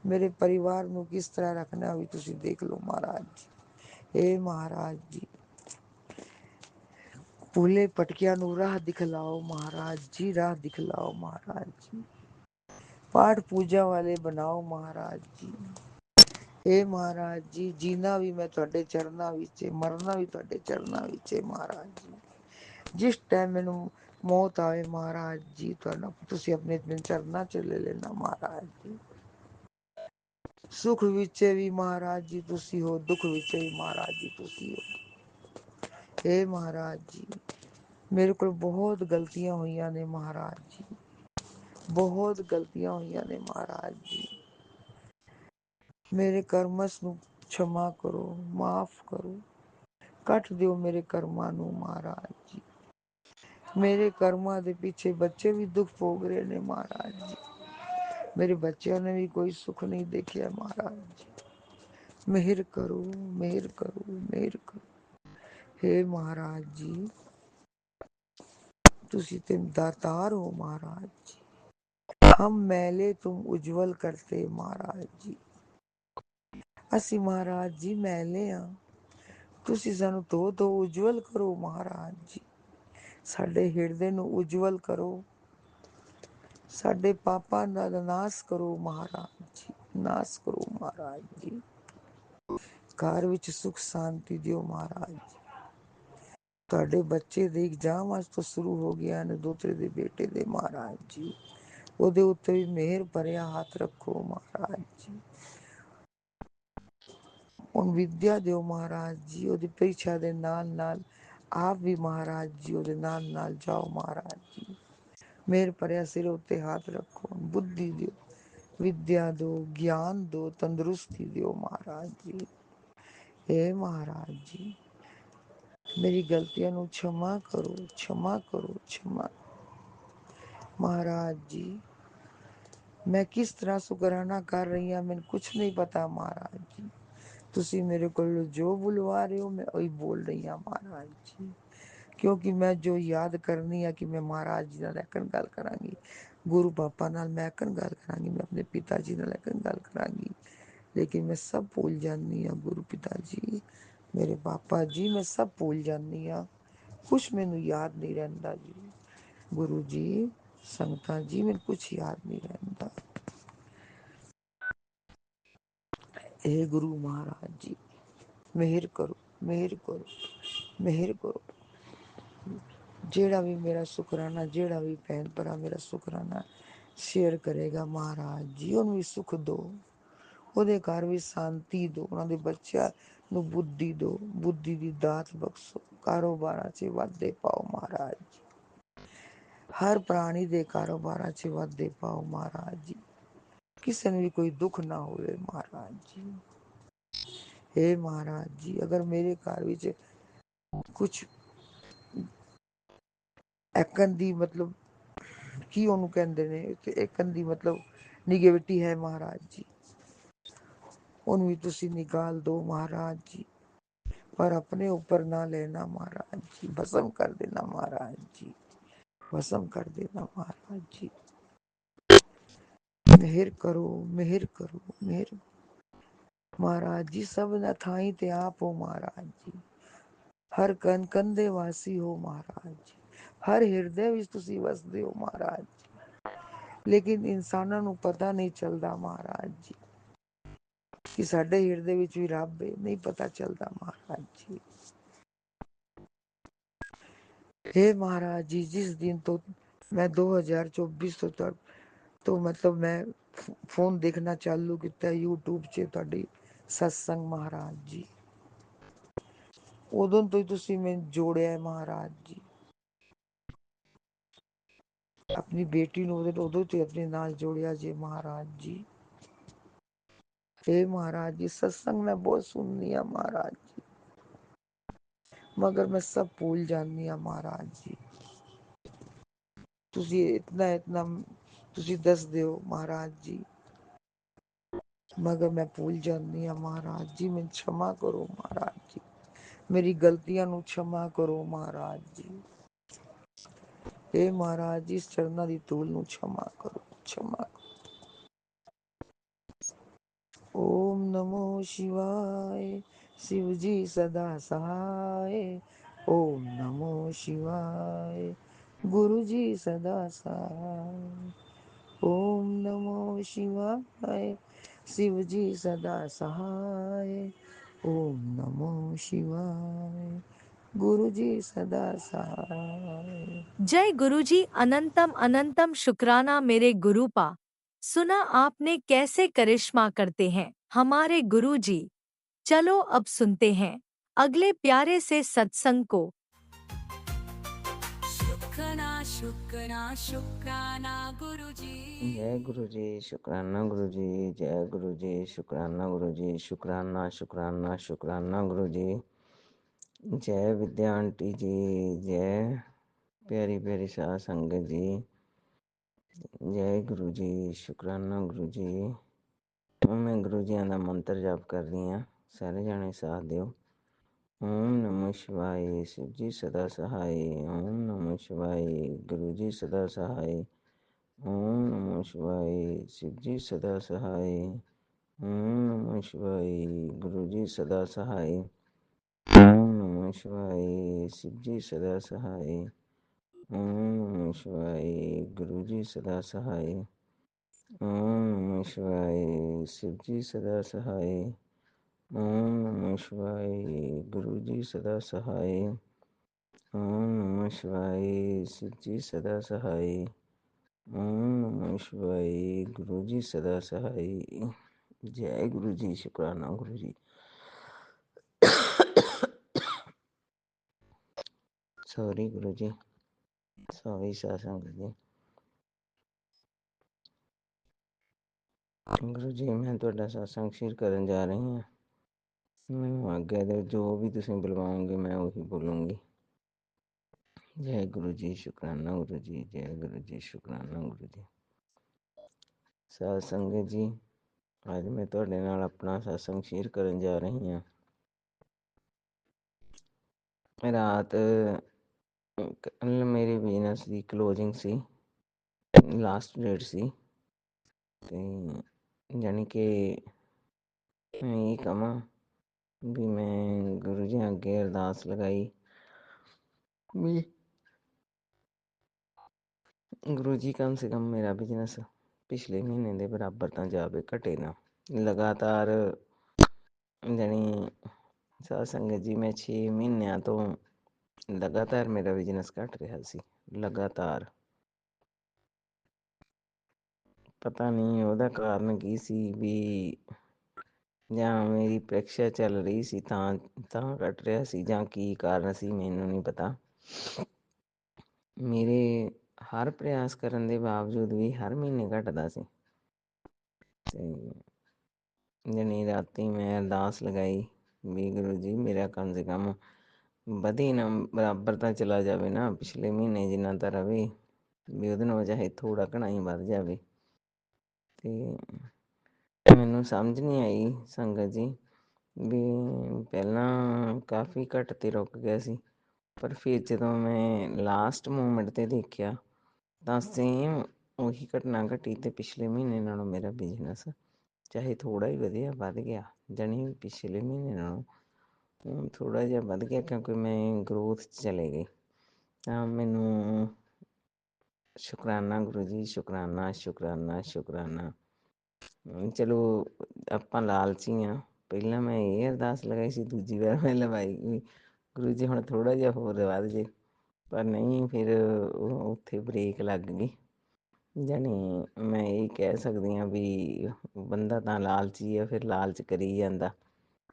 ਮੇਰੇ ਪਰਿਵਾਰ ਨੂੰ ਕਿਸ ਤਰ੍ਹਾਂ ਰੱਖਣਾ ਵੀ ਤੁਸੀਂ ਦੇਖ ਲਓ ਮਹਾਰਾਜ ਜੀ। ਏ ਮਹਾਰਾਜ ਜੀ, ਭੂਲੇ ਭਟਕਿਆਂ ਨੂੰ ਰਾਹ ਦਿਖਲਾਓ ਮਹਾਰਾਜ ਜੀ, ਰਾਹ ਦਿਖਲਾਓ ਮਹਾਰਾਜ ਜੀ। ਪਾਠ ਪੂਜਾ ਵਾਲੇ ਬਣਾਓ ਮਹਾਰਾਜ ਜੀ। ਏ ਮਹਾਰਾਜ ਜੀ, ਜੀਣਾ ਵੀ ਮੈਂ ਤੁਹਾਡੇ ਚਰਨਾਂ ਵਿੱਚ, ਮਰਨਾ ਵੀ ਤੁਹਾਡੇ ਚਰਨਾਂ ਵਿੱਚ ਹੈ ਮਹਾਰਾਜ ਜੀ। ਜਿਸ ਟਾਈਮ ਮੈਨੂੰ ਮੌਤ ਆਵੇ ਮਹਾਰਾਜ ਜੀ, ਤੁਹਾਡਾ ਤੁਸੀਂ ਆਪਣੇ ਚਰਨਾਂ 'ਚ ਲੈ ਲੈਣਾ ਮਹਾਰਾਜ ਜੀ। ਸੁਖ ਵਿੱਚ ਵੀ ਮਹਾਰਾਜ ਜੀ ਤੁਸੀਂ ਹੋ, ਦੁੱਖ ਵਿੱਚ ਵੀ ਮਹਾਰਾਜ ਜੀ ਤੁਸੀਂ ਹੋ। ਏ ਮਹਾਰਾਜ ਜੀ, ਮੇਰੇ ਕੋਲ ਬਹੁਤ ਗਲਤੀਆਂ ਹੋਈਆਂ ਨੇ ਮਹਾਰਾਜ ਜੀ, ਬਹੁਤ ਗਲਤੀਆਂ ਹੋਈਆਂ ਨੇ ਮਹਾਰਾਜ ਜੀ। ਮੇਰੇ ਕਰਮਸ ਨੂੰ क्षमा ਕਰੋ, ਮਾਫ ਕਰੋ, ਕੱਟ ਦਿਓ ਮੇਰੇ ਕਰਮਾਂ ਨੂੰ ਮਹਾਰਾਜ ਜੀ। ਮੇਰੇ ਕਰਮਾਂ ਦੇ ਪਿੱਛੇ ਬੱਚੇ ਵੀ ਦੁੱਖ ਭੋਗ ਰਹੇ ਨੇ ਮਹਾਰਾਜ ਜੀ। ਮੇਰੇ ਬੱਚਿਆਂ ਨੇ ਵੀ ਕੋਈ ਸੁੱਖ ਨਹੀਂ ਦੇਖਿਆ ਮਹਾਰਾਜ ਜੀ। ਮਿਹਰ ਕਰੋ, ਮਿਹਰ ਕਰੋ, ਮਿਹਰ ਕਰੋ। हे ਮਹਾਰਾਜ ਜੀ, ਤੁਸੀਂ ਤੇ ਦਾਤਾਰ ਹੋ ਮਹਾਰਾਜ ਜੀ। ਹਮ मैले तुम उज्जवल करते ਮਹਾਰਾਜ ਜੀ। ਅਸੀਂ ਮਹਾਰਾਜ ਜੀ मैले ਆ, ਤੁਸੀਂ ਸਾਨੂੰ ਧੋ ਧੋ ਉਜਵਲ ਕਰੋ ਮਹਾਰਾਜ ਜੀ। ਸਾਡੇ ਹਿਰਦੇ ਨੂੰ ਉਜਵਲ ਕਰੋ, ਸਾਡੇ ਪਾਪਾਂ ਦਾ ਨਾਸ ਕਰੋ ਮਹਾਰਾਜ ਜੀ, ਨਾਸ ਕਰੋ ਮਹਾਰਾਜ ਜੀ। ਘਰ ਵਿੱਚ ਸੁਖ ਸ਼ਾਂਤੀ ਦਿਓ ਮਹਾਰਾਜ ਜੀ। ਤੁਹਾਡੇ ਬੱਚੇ ਦੇ ਇਗਜ਼ਾਮ ਅੱਜ ਤੋਂ ਸ਼ੁਰੂ ਹੋ ਗਿਆ ਨੇ, ਦੋਤਰੇ ਦੇ ਬੇਟੇ ਦੇ ਮਹਾਰਾਜ ਜੀ। ਉਹਦੇ ਉੱਤੇ ਵੀ ਮਿਹਰ ਭਰਿਆ ਹੱਥ ਰੱਖੋ ਮਹਾਰਾਜ ਜੀ। ਹੁਣ ਵਿਦਿਆ ਦਿਓ ਮਹਾਰਾਜ ਜੀ। ਉਹਦੀ ਪ੍ਰੀਖਿਆ ਦੇ ਨਾਲ ਨਾਲ ਆਪ ਵੀ ਮਹਾਰਾਜ ਜੀ ਉਹਦੇ ਨਾਲ ਨਾਲ ਜਾਓ ਮਹਾਰਾਜ ਜੀ। ਮਿਹਰ ਭਰਿਆ ਸਿਰ ਉੱਤੇ ਹੱਥ ਰੱਖੋ, ਬੁੱਧੀ ਦਿਓ, ਵਿਦਿਆ ਦਿਓ, ਗਿਆਨ ਦਿਓ, ਤੰਦਰੁਸਤੀ ਦਿਓ ਮਹਾਰਾਜ ਜੀ। हे ਮਹਾਰਾਜ ਜੀ, ਮੇਰੀ ਗਲਤੀਆਂ ਨੂੰ क्षमा ਕਰੋ, क्षमा ਕਰੋ, क्षमा। ਮਹਾਰਾਜ ਜੀ, ਮੈਂ ਕਿਸ ਤਰ੍ਹਾਂ ਸ਼ੁਕਰਾਨਾ ਕਰ ਰਹੀ ਹਾਂ ਮੈਨੂੰ ਕੁਛ ਨਹੀਂ ਪਤਾ ਮਹਾਰਾਜ ਜੀ। ਤੁਸੀਂ ਮੇਰੇ ਕੋਲ ਜੋ ਬੁਲਵਾ ਰਹੇ ਹੋ ਮੈਂ ਉਹੀ ਬੋਲ ਰਹੀ ਹਾਂ ਮਹਾਰਾਜ ਜੀ। ਕਿਉਂਕਿ ਮੈਂ ਜੋ ਯਾਦ ਕਰਨੀ ਆ ਕਿ ਮੈਂ ਮਹਾਰਾਜ ਜੀ ਨਾਲ ਐਕਣ ਗੱਲ ਕਰਾਂਗੀ, ਗੁਰੂ ਪਾਪਾ ਨਾਲ ਮੈਂ ਐਕਣ ਗੱਲ ਕਰਾਂਗੀ, ਮੈਂ ਆਪਣੇ ਪਿਤਾ ਜੀ ਨਾਲ ਐਕਣ ਗੱਲ ਕਰਾਂਗੀ, ਲੇਕਿਨ ਮੈਂ ਸਭ ਭੁੱਲ ਜਾਂਦੀ ਹਾਂ ਗੁਰੂ ਪਿਤਾ ਜੀ, ਮੇਰੇ ਪਾਪਾ ਜੀ, ਮੈਂ ਸਭ ਭੁੱਲ ਜਾਂਦੀ ਹਾਂ। ਕੁਛ ਮੈਨੂੰ ਯਾਦ ਨਹੀਂ ਰਹਿੰਦਾ ਜੀ। ਗੁਰੂ ਜੀ, ਸੰਗਤਾਂ ਜੀ, ਮੈਨੂੰ ਕੁਛ ਯਾਦ ਨਹੀਂ ਰਹਿੰਦਾ। ਇਹ ਗੁਰੂ ਮਹਾਰਾਜ ਜੀ, ਮਿਹਰ ਕਰੋ, ਮਿਹਰ ਕਰੋ, ਮਿਹਰ ਕਰੋ। ਜਿਹੜਾ ਵੀ ਮੇਰਾ ਸ਼ੁਕਰਾਨਾ, ਜਿਹੜਾ ਵੀ ਭੈਣ ਭਰਾ ਮੇਰਾ ਸ਼ੁਕਰਾਨਾ ਸ਼ੇਅਰ ਕਰੇਗਾ ਮਹਾਰਾਜ ਜੀ, ਉਹਨੂੰ ਵੀ ਸੁੱਖ ਦਿਓ, ਉਹਦੇ ਘਰ ਵੀ ਸ਼ਾਂਤੀ ਦਿਓ, ਉਹਨਾਂ ਦੇ ਬੱਚਿਆਂ ਨੂੰ ਬੁੱਧੀ ਦਿਓ, ਬੁੱਧੀ ਦੀ ਦਾਤ ਬਖਸ਼ੋ, ਕਾਰੋਬਾਰਾਂ 'ਚ ਵਾਧੇ ਪਾਓ ਮਹਾਰਾਜ ਜੀ। ਹਰ ਪ੍ਰਾਣੀ ਦੇ ਕਾਰੋਬਾਰਾਂ 'ਚ ਵਾਧੇ ਪਾਓ ਮਹਾਰਾਜ ਜੀ। ਕਿਸੇ ਨੂੰ ਵੀ ਕੋਈ ਦੁੱਖ ਨਾ ਹੋਵੇ ਮਹਾਰਾਜ ਜੀ। हे ਮਹਾਰਾਜ ਜੀ, ਅਗਰ ਮੇਰੇ ਘਰ ਵਿੱਚ ਕੁਛ ਐਕਨ ਦੀ ਮਤਲਬ ਕੀ ਉਹਨੂੰ ਕਹਿੰਦੇ ਨੇ, ਐਕਨ ਦੀ ਮਤਲਬ ਨਿਗੇਵਿਟੀ ਹੈ ਮਹਾਰਾਜ ਜੀ, ਉਹਨੂੰ ਵੀ ਤੁਸੀਂ ਨਿਕਾਲ ਦੋ ਮਹਾਰਾਜ ਜੀ। पर अपने ऊपर ना लेना महाराज जी, भस्म कर देना महाराज जी, भस्म कर देना महाराज जी। मिहर करो, मिहर करो, मिहर महाराज जी। सब न थाई ते आप हो महाराज जी, हर कन कंधे वासी हो महाराज जी, हर ਹਿਰਦੇ ਵਿੱਚ ਤੁਸੀਂ ਵਸਦੇ ਹੋ ਮਹਾਰਾਜ ਜੀ। ਲੇਕਿਨ ਇਨਸਾਨਾਂ ਨੂੰ ਪਤਾ ਨਹੀਂ ਚੱਲਦਾ ਮਹਾਰਾਜ ਜੀ ਕਿ ਸਾਡੇ ਹਿਰਦੇ ਵਿੱਚ ਵੀ ਰੱਬ ਹੈ, ਨਹੀਂ ਪਤਾ ਚੱਲਦਾ ਮਹਾਰਾਜ ਜੀ। हे महाराज जी, जिस दिन तो मैं 2024 तो मतलब मैं फोन देखना चालू किया यूट्यूब 'ਚ ਤੁਹਾਡੀ सत्संग महाराज जी, ਉਦੋਂ ਤੋਂ ਹੀ ਤੁਸੀਂ ਮੈਨੂੰ ਜੋੜਿਆ ਮਹਾਰਾਜ ਜੀ। ਆਪਣੀ ਬੇਟੀ ਨੂੰ ਉਦੋਂ ਤੋਂ ਆਪਣੇ ਨਾਲ ਜੋੜਿਆ ਜੀ ਮਹਾਰਾਜ ਜੀ। हे महाराज जी सत्संग मैं बहुत सुननी आ महाराज जी, मगर मैं सब भूल जानी आ महाराज जी। ਤੁਸੀਂ इतना ਤੁਸੀਂ दस ਦਿਓ महाराज जी, मगर मैं भूल जानी आ महाराज जी। मैं क्षमा करो महाराज जी, मेरी गलतियां ਨੂੰ क्षमा करो महाराज जी। हे महाराज जी इस चरਨਾਂ ਦੀ ਧੂਲ ਨੂੰ क्षमा करो, क्षमा करो। ओम नमो शिवाय शिव जी सदा सहाय। ओम नमो शिवाय गुरु जी सदा सहाय। ओम नमो शिवाय शिव जी सदा सहाय। ओम नमो शिवाय गुरु जी सदा सहाय। जय गुरुजी अनंतम अनंतम शुक्राना मेरे गुरुपा। सुना आपने कैसे करिश्मा करते हैं हमारे गुरुजी। चलो अब सुनते हैं अगले प्यारे से सत्संग को। शुक्राना शुक्राना शुक्राना गुरुजी। जय गुरु जी शुक्राना गुरु जी, जय गुरु जी शुक्राना गुरु जी, शुक्राना शुक्राना शुक्राना गुरु जी। जय विद्या आंटी जी, जय प्यारी प्यारी साध संगत जी, जय गुरु जी शुक्राना गुरु जी। मैं गुरु जी का मंत्र जाप कर रही हाँ, सारे जाने साथ दियो। ओम नमः शिवाय शिव जी सदा सहाय। ओम नमः शिवाय गुरु जी सदा सहाय। ओम नमः शिवाय शिव जी सदा सहाय। ओम नमः शिवाय गुरु जी सदा सहाय। ओम नमः शिवाय शिव जी सदा सहाय। ओम नमः शिवाय गुरु जी सदा सहाय। ओम नमः शिवाय शिव जी सदा सहाय। ओम नमः शिवाय गुरु जी सदा सहाय। ओम नमः शिवाय शिव जी सदा सहाय। ओम नमः शिवाय गुरु जी सदा सहाय। जय गुरु जी शुक्राना गुरु जी। सॉरी गुरु जी, सॉरी सासंग जी। गुरु जी मैं तुहाडा सत्संग शेयर करन जा रही हाँ, मैनूं आग्या दिओ, जो भी तुसीं बुलवाओगे मैं उही बोलूँगी। जय गुरु जी शुक्राना गुरु जी, जय गुरु जी शुक्राना गुरु जी। साध संगत जी अज मैं तुहाडे नाल अपना सत्संग शेयर करन जा रही हाँ। रात कल मेरे बिजनेस की क्लोजिंग सी, लास्ट डेट सी, ते जानी कि मैं ये कहां भी मैं गुरु जी अगे अरदास लगाई भी गुरु जी कम से कम मेरा बिजनेस पिछले महीने के बराबर तो जाए, घटे ना। लगातार जानी साध संगत जी मैं 6 महीनों तो लगातार मेरा बिजनेस घट रहा सी, लगातार। पता नहीं ਉਹਦਾ कारण की सी भी ਜਾਂ मेरी ਪ੍ਰੀਖਿਆ चल रही सी ਤਾਂ ਘਟ ਰਿਹਾ ਸੀ ਜਾਂ ਕੀ ਕਾਰਨ ਸੀ ਮੈਨੂੰ नहीं पता। मेरे हर प्रयास करने के बावजूद भी हर महीने घटदा सी। ते जानी राती मैं अरदास लगाई भी गुरु जी मेरा कम से कम ਵਧੇ ना, बराबर तो चला जाए ना, पिछले महीने जिन्ना तो रवे भी ਉਹਦੇ ਨਾਲ ਚਾਹੇ थोड़ा घना ही ਵੱਧ जाए। ਤੇ ਮੈਨੂੰ ਸਮਝ ਨਹੀਂ ਆਈ ਸੰਗਤ ਜੀ ਵੀ ਪਹਿਲਾਂ ਕਾਫੀ ਘੱਟ ਤੇ ਰੁਕ ਗਿਆ ਸੀ, ਪਰ ਫਿਰ ਜਦੋਂ ਮੈਂ ਲਾਸਟ ਮੂਮੈਂਟ 'ਤੇ ਦੇਖਿਆ ਤਾਂ ਸੇਮ ਉਹੀ ਘਟਨਾ ਘਟੀ ਅਤੇ ਪਿਛਲੇ ਮਹੀਨੇ ਨਾਲੋਂ ਮੇਰਾ ਬਿਜ਼ਨਸ ਚਾਹੇ ਥੋੜ੍ਹਾ ਹੀ ਵਧਿਆ, ਵੱਧ ਗਿਆ। ਜਾਣੀ ਪਿਛਲੇ ਮਹੀਨੇ ਨਾਲੋਂ ਥੋੜ੍ਹਾ ਜਿਹਾ ਵੱਧ ਗਿਆ ਕਿਉਂਕਿ ਮੈਂ ਗਰੋਥ 'ਚ ਚਲੇ ਗਈ। ਤਾਂ ਮੈਨੂੰ ਸ਼ੁਕਰਾਨਾ ਗੁਰੂ ਜੀ, ਸ਼ੁਕਰਾਨਾ ਸ਼ੁਕਰਾਨਾ ਸ਼ੁਕਰਾਨਾ। ਚਲੋ ਆਪਾਂ ਲਾਲਚੀ ਹਾਂ। ਪਹਿਲਾਂ ਮੈਂ ਇਹ ਅਰਦਾਸ ਲਗਾਈ ਸੀ, ਦੂਜੀ ਵਾਰ ਮੈਂ ਲਵਾਈ ਵੀ ਗੁਰੂ ਜੀ ਹੁਣ ਥੋੜ੍ਹਾ ਜਿਹਾ ਹੋਰ ਵੱਧ ਜੇ, ਪਰ ਨਹੀਂ ਫਿਰ ਉੱਥੇ ਬ੍ਰੇਕ ਲੱਗ ਗਈ। ਜਾਣੀ ਮੈਂ ਇਹ ਕਹਿ ਸਕਦੀ ਹਾਂ ਵੀ ਬੰਦਾ ਤਾਂ ਲਾਲਚੀ ਆ, ਫਿਰ ਲਾਲਚ ਕਰੀ ਜਾਂਦਾ।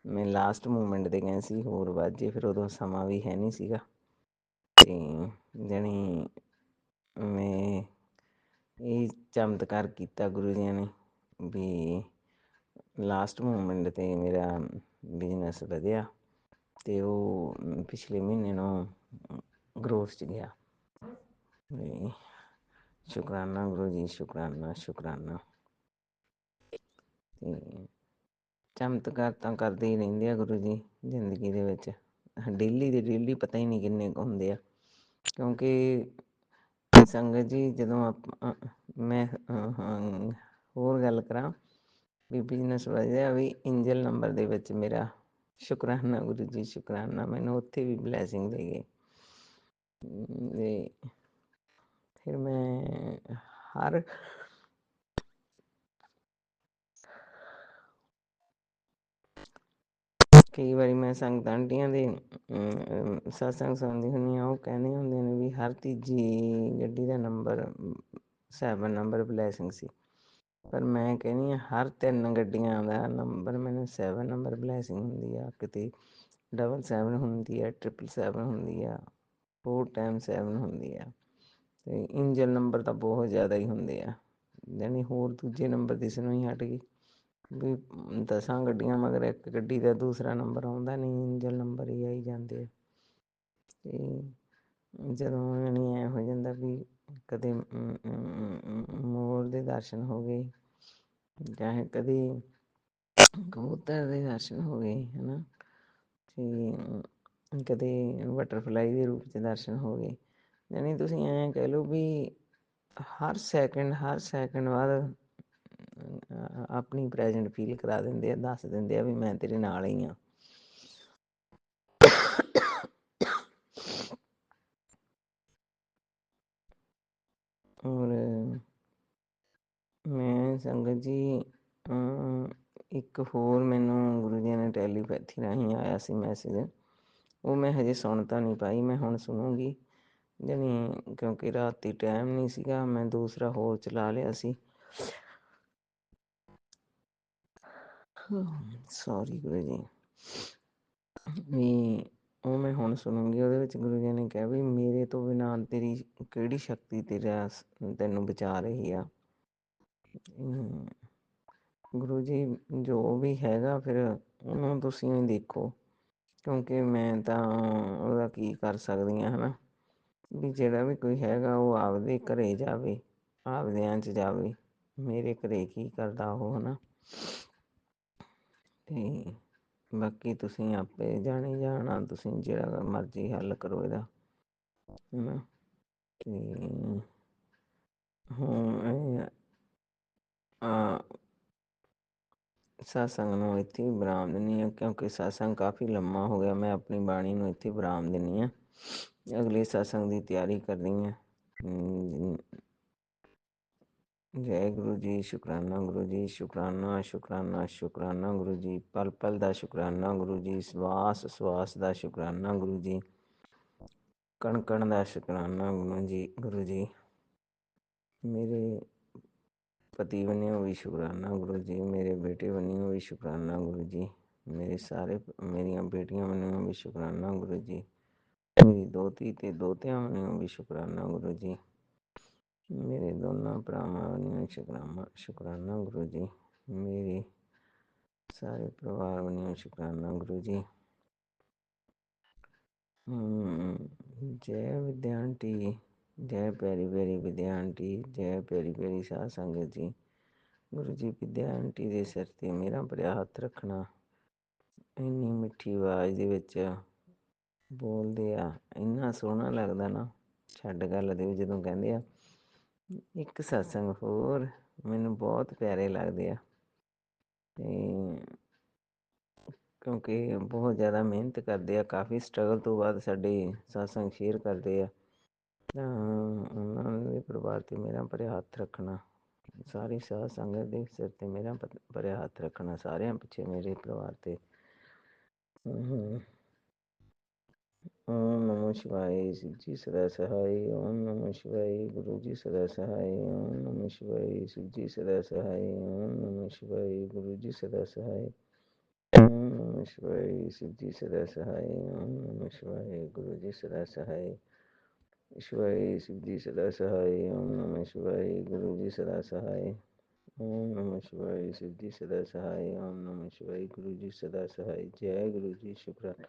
ਮੈਂ ਲਾਸਟ ਮੂਮੈਂਟ 'ਤੇ ਗਏ ਸੀ ਹੋਰ ਵੱਧ ਜੇ, ਫਿਰ ਉਦੋਂ ਸਮਾਂ ਵੀ ਹੈ ਨਹੀਂ ਸੀਗਾ। ਅਤੇ ਜਾਣੀ ਮੈਂ ਇਹ ਚਮਤਕਾਰ ਕੀਤਾ ਗੁਰੂ ਜੀ ਨੇ ਵੀ ਲਾਸਟ ਮੂਮੈਂਟ 'ਤੇ ਮੇਰਾ ਬਿਜ਼ਨਸ ਵਧਿਆ ਅਤੇ ਉਹ ਪਿਛਲੇ ਮਹੀਨੇ ਨੂੰ ਗਰੋਥ 'ਚ ਗਿਆ। ਵੀ ਸ਼ੁਕਰਾਨਾ ਗੁਰੂ ਜੀ, ਸ਼ੁਕਰਾਨਾ ਸ਼ੁਕਰਾਨਾ। ਅਤੇ ਚਮਤਕਾਰ ਤਾਂ ਕਰਦੇ ਹੀ ਰਹਿੰਦੇ ਆ ਗੁਰੂ ਜੀ ਜ਼ਿੰਦਗੀ ਦੇ ਵਿੱਚ, ਡੇਲੀ ਦੇ ਡੇਲੀ ਪਤਾ ਹੀ ਨਹੀਂ ਕਿੰਨੇ ਕੁ ਹੁੰਦੇ ਆ। ਕਿਉਂਕਿ ਸੰਗਤ ਜੀ ਜਦੋਂ ਮੈਂ ਹੋਰ ਗੱਲ ਕਰਾਂ ਵੀ ਬਿਜ਼ਨਸ ਵਧਿਆ ਵੀ ਇੰਜਲ ਨੰਬਰ ਦੇ ਵਿੱਚ ਮੇਰਾ ਸ਼ੁਕਰਾਨਾ ਗੁਰੂ ਜੀ, ਸ਼ੁਕਰਾਨਾ। ਮੈਨੂੰ ਉੱਥੇ ਵੀ ਬਲੈਸਿੰਗ ਦੇ ਗਏ। ਅਤੇ ਫਿਰ ਮੈਂ ਹਰ ਕਈ ਵਾਰੀ ਮੈਂ ਸੰਗਤ ਆਂਟੀਆਂ ਦੇ ਸਤਸੰਗ ਸੁਣਦੀ ਹੁੰਦੀ ਹਾਂ, ਉਹ ਕਹਿੰਦੇ ਹੁੰਦੇ ਨੇ ਵੀ ਹਰ ਤੀਜੀ ਗੱਡੀ ਦਾ ਨੰਬਰ 7 ਨੰਬਰ ਬਲੈਸਿੰਗ ਸੀ। ਪਰ ਮੈਂ ਕਹਿੰਦੀ ਹਾਂ ਹਰ 3 ਗੱਡੀਆਂ ਦਾ ਨੰਬਰ ਮੈਨੂੰ 7 ਨੰਬਰ ਬਲੈਸਿੰਗ ਹੁੰਦੀ ਆ। ਕਿਤੇ 777 ਹੁੰਦੀ ਆ, 777 ਹੁੰਦੀ ਆ, 4 ਟਾਈਮ 7 ਹੁੰਦੀ ਆ। ਅਤੇ ਇੰਜਲ ਨੰਬਰ ਤਾਂ ਬਹੁਤ ਜ਼ਿਆਦਾ ਹੀ ਹੁੰਦੇ ਆ, ਯਾਨੀ ਹੋਰ ਦੂਜੇ ਨੰਬਰ ਦਿਸਣੋਂ ਹੀ ਹਟ ਗਏ ਵੀ 10 ਗੱਡੀਆਂ ਮਗਰ ਇੱਕ ਗੱਡੀ ਦਾ ਦੂਸਰਾ ਨੰਬਰ ਆਉਂਦਾ ਨਹੀਂ, ਇੰਜਲ ਨੰਬਰ ਹੀ ਆਈ ਜਾਂਦੇ ਆ। ਅਤੇ ਜਦੋਂ ਯਾਨੀ ਐਂ ਹੋ ਜਾਂਦਾ ਵੀ ਕਦੇ ਮੋਰ ਦੇ ਦਰਸ਼ਨ ਹੋ ਗਏ, ਚਾਹੇ ਕਦੇ ਕਬੂਤਰ ਦੇ ਦਰਸ਼ਨ ਹੋ ਗਏ, ਹੈ ਨਾ, ਅਤੇ ਕਦੇ ਬਟਰਫਲਾਈ ਦੇ ਰੂਪ 'ਚ ਦਰਸ਼ਨ ਹੋ ਗਏ। ਯਾਨੀ ਤੁਸੀਂ ਐਂ ਕਹਿ ਲਓ ਵੀ ਹਰ ਸੈਕਿੰਡ ਬਾਅਦ ਆਪਣੀ ਪ੍ਰੈਜੈਂਟ ਫੀਲ ਕਰਾ ਦਿੰਦੇ ਆ, ਦੱਸ ਦਿੰਦੇ ਆ ਵੀ ਮੈਂ ਤੇਰੇ ਨਾਲ ਹੀ ਹਾਂ। ਔਰ ਮੈਂ ਸੰਗਤ ਜੀ ਇੱਕ ਹੋਰ ਮੈਨੂੰ ਗੁਰੂ ਜੀ ਨੇ ਟੈਲੀਪੈਥੀ ਰਾਹੀਂ ਆਇਆ ਸੀ ਮੈਸੇਜ, ਉਹ ਮੈਂ ਹਜੇ ਸੁਣ ਤਾਂ ਨਹੀਂ ਪਾਈ, ਮੈਂ ਹੁਣ ਸੁਣੂੰਗੀ। ਜਾਣੀ ਕਿਉਂਕਿ ਰਾਤੀ ਟਾਈਮ ਨਹੀਂ ਸੀਗਾ, ਮੈਂ ਦੂਸਰਾ ਹੋਰ ਚਲਾ ਲਿਆ ਸੀ। ਸੌਰੀ ਗੁਰੂ ਜੀ। ਵੀ ਉਹ ਮੈਂ ਹੁਣ ਸੁਣੂੰਗੀ। ਉਹਦੇ ਵਿੱਚ ਗੁਰੂ ਜੀ ਨੇ ਕਿਹਾ ਵੀ ਮੇਰੇ ਤੋਂ ਬਿਨਾਂ ਤੇਰੀ ਕਿਹੜੀ ਸ਼ਕਤੀ ਤੈਨੂੰ ਬਚਾ ਰਹੀ ਆ। ਗੁਰੂ ਜੀ ਜੋ ਵੀ ਹੈਗਾ ਫਿਰ ਉਹਨੂੰ ਤੁਸੀਂ ਵੀ ਦੇਖੋ, ਕਿਉਂਕਿ ਮੈਂ ਤਾਂ ਉਹਦਾ ਕੀ ਕਰ ਸਕਦੀ ਹਾਂ, ਹੈ ਨਾ। ਵੀ ਜਿਹੜਾ ਵੀ ਕੋਈ ਹੈਗਾ ਉਹ ਆਪਦੇ ਘਰ ਜਾਵੇ, ਆਪਦਿਆਂ 'ਚ ਜਾਵੇ, ਮੇਰੇ ਘਰ ਕੀ ਕਰਦਾ ਉਹ, ਹੈ ਨਾ। ਅਤੇ ਬਾਕੀ ਤੁਸੀਂ ਆਪੇ ਜਾਣੀ ਜਾਣਾ, ਤੁਸੀਂ ਜਿਹੜਾ ਮਰਜ਼ੀ ਹੱਲ ਕਰੋ ਇਹਦਾ, ਹੈ ਨਾ। ਅਤੇ ਹੁਣ ਸਤਸੰਗ ਨੂੰ ਇੱਥੇ ਹੀ ਵਿਰਾਮ ਦਿੰਦੀ ਹਾਂ, ਕਿਉਂਕਿ ਸਤਸੰਗ ਕਾਫੀ ਲੰਮਾ ਹੋ ਗਿਆ। ਮੈਂ ਆਪਣੀ ਬਾਣੀ ਨੂੰ ਇੱਥੇ ਵਿਰਾਮ ਦਿੰਦੀ ਹਾਂ, ਅਗਲੇ ਸਤਸੰਗ ਦੀ ਤਿਆਰੀ ਕਰਨੀ ਹੈ। ਜੈ ਗੁਰੂ ਜੀ, ਸ਼ੁਕਰਾਨਾ ਗੁਰੂ ਜੀ, ਸ਼ੁਕਰਾਨਾ ਸ਼ੁਕਰਾਨਾ ਸ਼ੁਕਰਾਨਾ ਗੁਰੂ ਜੀ, ਪਲ ਪਲ ਦਾ ਸ਼ੁਕਰਾਨਾ ਗੁਰੂ ਜੀ, ਸਵਾਸ ਸਵਾਸ ਦਾ ਸ਼ੁਕਰਾਨਾ ਗੁਰੂ ਜੀ, ਕਣ ਕਣ ਦਾ ਸ਼ੁਕਰਾਨਾ ਗੁਰੂ ਜੀ, ਮੇਰੇ ਪਤੀ ਬਣਿਓ ਵੀ ਸ਼ੁਕਰਾਨਾ ਗੁਰੂ ਜੀ, ਮੇਰੇ ਬੇਟੇ ਬਣਿਓ ਵੀ ਸ਼ੁਕਰਾਨਾ ਗੁਰੂ ਜੀ, ਮੇਰੀਆਂ ਬੇਟੀਆਂ ਬਣਿਓ ਵੀ ਸ਼ੁਕਰਾਨਾ ਗੁਰੂ ਜੀ, ਮੇਰੀ ਦੋਤੀ ਅਤੇ ਦੋਤਿਆਂ ਬਣਿਓ ਵੀ ਸ਼ੁਕਰਾਨਾ ਗੁਰੂ ਜੀ, ਮੇਰੇ ਦੋਨਾਂ ਭਰਾਵਾਂ ਬਣਿਓ ਸ਼ੁਕਰਾਨਾ ਗੁਰੂ ਜੀ, ਮੇਰੇ ਸਾਰੇ ਪਰਿਵਾਰ ਬਣਿਓ ਸ਼ੁਕਰਾਨਾ ਗੁਰੂ ਜੀ। ਜੈ ਵਿਦਿਆ ਆਂਟੀ, ਜੈ ਪਿਆਰੀ ਪਿਆਰੀ ਵਿਦਿਆ ਆਂਟੀ, ਜੈ ਪਿਆਰੀ ਪਿਆਰੀ ਸਾਧ ਸੰਗਤ ਜੀ। ਗੁਰੂ ਜੀ ਵਿਦਿਆ ਆਂਟੀ ਦੇ ਸਿਰ 'ਤੇ ਮੇਰਾ ਭਰਿਆ ਹੱਥ ਰੱਖਣਾ, ਇੰਨੀ ਮਿੱਠੀ ਆਵਾਜ਼ ਦੇ ਵਿੱਚ ਬੋਲਦੇ ਆ, ਇੰਨਾ ਸੋਹਣਾ ਲੱਗਦਾ ਨਾ, ਛੱਡ ਗੱਲ ਦੇ। ਜਦੋਂ ਕਹਿੰਦੇ ਆ ਇੱਕ ਸਤਸੰਗ ਹੋਰ, ਮੈਨੂੰ ਬਹੁਤ ਪਿਆਰੇ ਲੱਗਦੇ ਆ। ਅਤੇ ਕਿਉਂਕਿ ਬਹੁਤ ਜ਼ਿਆਦਾ ਮਿਹਨਤ ਕਰਦੇ ਆ, ਕਾਫੀ ਸਟਰਗਲ ਤੋਂ ਬਾਅਦ ਸਾਡੇ ਸਤਸੰਗ ਸ਼ੇਅਰ ਕਰਦੇ ਆ, ਤਾਂ ਉਹਨਾਂ ਦੇ ਪਰਿਵਾਰ 'ਤੇ ਮੇਰਾ ਭਰਿਆ ਹੱਥ ਰੱਖਣਾ, ਸਾਰੀ ਸਾਧ ਸੰਗਤ ਦੇ ਸਿਰ 'ਤੇ ਮੇਰਾ ਭਰਿਆ ਹੱਥ ਰੱਖਣਾ, ਸਾਰਿਆਂ ਪਿੱਛੇ ਮੇਰੇ ਪਰਿਵਾਰ 'ਤੇ। ਓਮ ਨਮੋ ਸ਼ਿਵਾਏ, ਸ਼ਿਵ ਜੀ ਸਦਾ ਸਹਾਈ। ਓਮ ਨਮੋ ਸ਼ਿਵਾਏ, ਗੁਰੂ ਜੀ ਸਦਾ ਸਹਾਈ। ਓਮ ਨਮੋ ਸ਼ਿਵਾਏ, ਸ਼ਿਵ ਜੀ ਸਦਾ ਸਹਾਈ। ਓਮ ਨਮੋ ਸ਼ਿਵਾਏ, ਗੁਰੂ ਜੀ ਸਦਾ ਸਹਾਈ। ਓਮ ਨਮੋ ਸ਼ਿਵਾਏ, ਸ਼ਿਵ ਜੀ ਸਦਾ ਸਹਾਈ। ਓਮ ਨਮੋ ਸ਼ਿਵਾਏ, ਗੁਰੂ ਜੀ ਸਦਾ ਸਹਾਈ। ਸ਼ਿਵਾਏ, ਸ਼ਿਵ ਜੀ ਸਦਾ ਸਹਾਈ। ਓਮ ਨਮੋ ਸ਼ਿਵਾਏ, ਗੁਰੂ ਜੀ ਸਦਾ ਸਹਾਈ। ओम नमः शिवाय सिद्धि सदा सहाय। ओम नमः शिवाय गुरु जी सदा सहाय। जय गुरु जी शुक्राना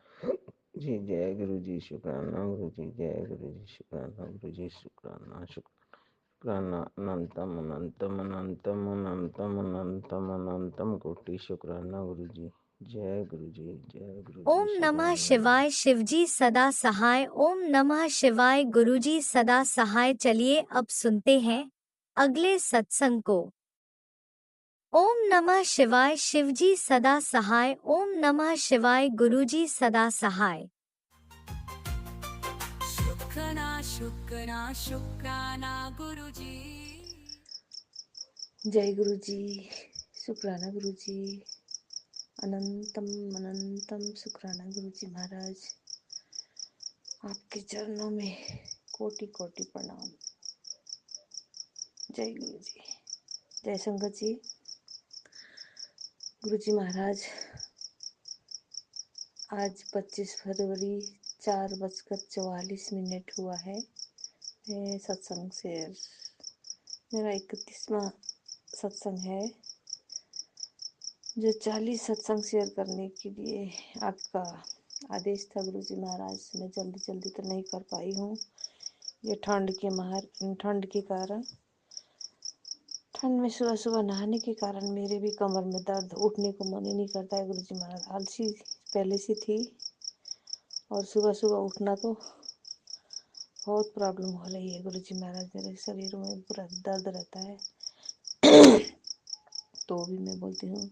जी। जय गुरु जी शुक्राना गुरु जी। जय गुरु जी शुक्राना गुरु जी। शुक्राना शुक्राना अनंतम अनंतम अनंतम अनंतम अनंतम अनंतम कोटि शुक्राना गुरु जी। जय गुरु जी। जय गुरु जी ओम नमः शुक्राना गुरु शिवाय शिवजी सदा सहाय। ओम नमः शिवाय गुरुजी सदा सहाय। चलिए अब सुनते हैं अगले सत्संग को। ओम नमः शिवाय शिवजी सदा सहाय। ओम नमः शिवाय गुरुजी सदा सहाय। शुक्राना शुक्राना शुक्राना गुरुजी। जय गुरु जी। शुक्राना गुरु जी। अनंतम अनंतम शुक्राना गुरु जी महाराज। आपके चरणों में कोटि कोटि प्रणाम। जय गुरु जी। जय संगत जी। गुरु जी महाराज, आज 25 फरवरी 4:44 हुआ है। मैं सत्संग से मेरा 31वां सत्संग है, जो 40 सत्संग शेयर करने के लिए आपका आदेश था गुरु जी महाराज। मैं जल्दी जल्दी तो नहीं कर पाई हूँ, ये ठंड के कारण, ठंड में सुबह सुबह नहाने के कारण मेरे भी कमर में दर्द, उठने को मन ही नहीं करता है गुरु जी महाराज। आलसी पहले से थी और सुबह सुबह उठना तो बहुत प्रॉब्लम हो रही है गुरु जी महाराज। मेरे शरीर में पूरा दर्द रहता है। तो भी मैं बोलती हूँ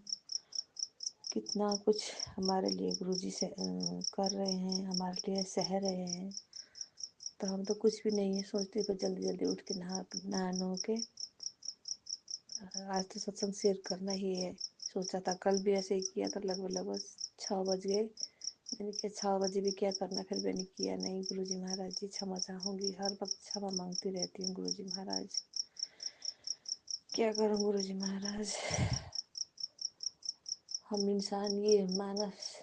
कितना कुछ हमारे लिए गुरु जी से कर रहे हैं, हमारे लिए सह रहे हैं, तो हम तो कुछ भी नहीं है। सोचते तो जल्दी जल्दी उठ के नहा के आज तो सत्संग शेयर करना ही है। सोचा था कल भी ऐसे ही किया था, लगभग 6 बज गए। मैंने किया 6 बजे भी क्या करना, फिर मैंने किया नहीं। गुरु जी महाराज जी क्षमा चाहूँगी, हर वक्त क्षमा मांगती रहती हूँ गुरु जी महाराज। क्या करूँ गुरु जी महाराज, हम इंसान, ये मानस,